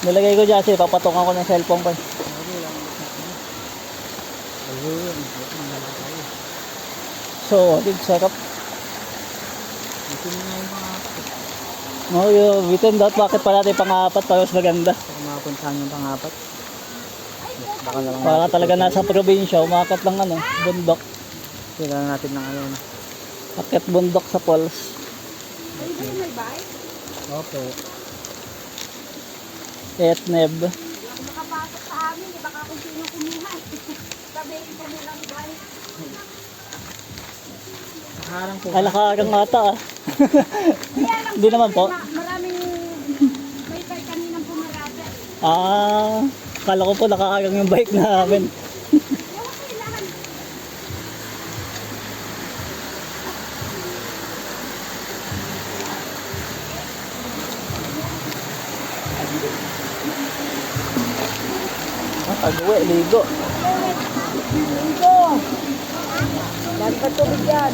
Speaker 1: Nilagay ko dyan kasi papatungan ko ng cellphone ko.
Speaker 2: Sabi, wala nang alis natin. Ayun, ito na lang tayo.
Speaker 1: So, big setup.
Speaker 2: Ito na nga yung pangapat.
Speaker 1: No, yung bitin dot bakit pa natin pang-apat para mas maganda.
Speaker 2: Baka makapuntahan yung pangapat. Baka na lang.
Speaker 1: Para talaga nasa probinsya, umakat lang ano, bundok.
Speaker 2: Kailangan natin ng ano.
Speaker 1: Akit bundok sa falls.
Speaker 4: Ay, ba yung may bike?
Speaker 2: Opo.
Speaker 1: Etneb.
Speaker 4: Hindi ako makapasok sa amin. Eh, baka kung sino kumuha. Sabihin ko nilang bike.
Speaker 2: Harang po.
Speaker 1: Ay, nakakarang ata ah.
Speaker 4: Kaya lang
Speaker 1: Hindi naman po.
Speaker 4: maraming may bike kaninang pumarada.
Speaker 1: Ah, kala ko po nakakarang yung bike namin.
Speaker 4: Ewan kailangan.
Speaker 1: Pag-uwi, ligo.
Speaker 3: Ligo! Lagi pa tubig yan.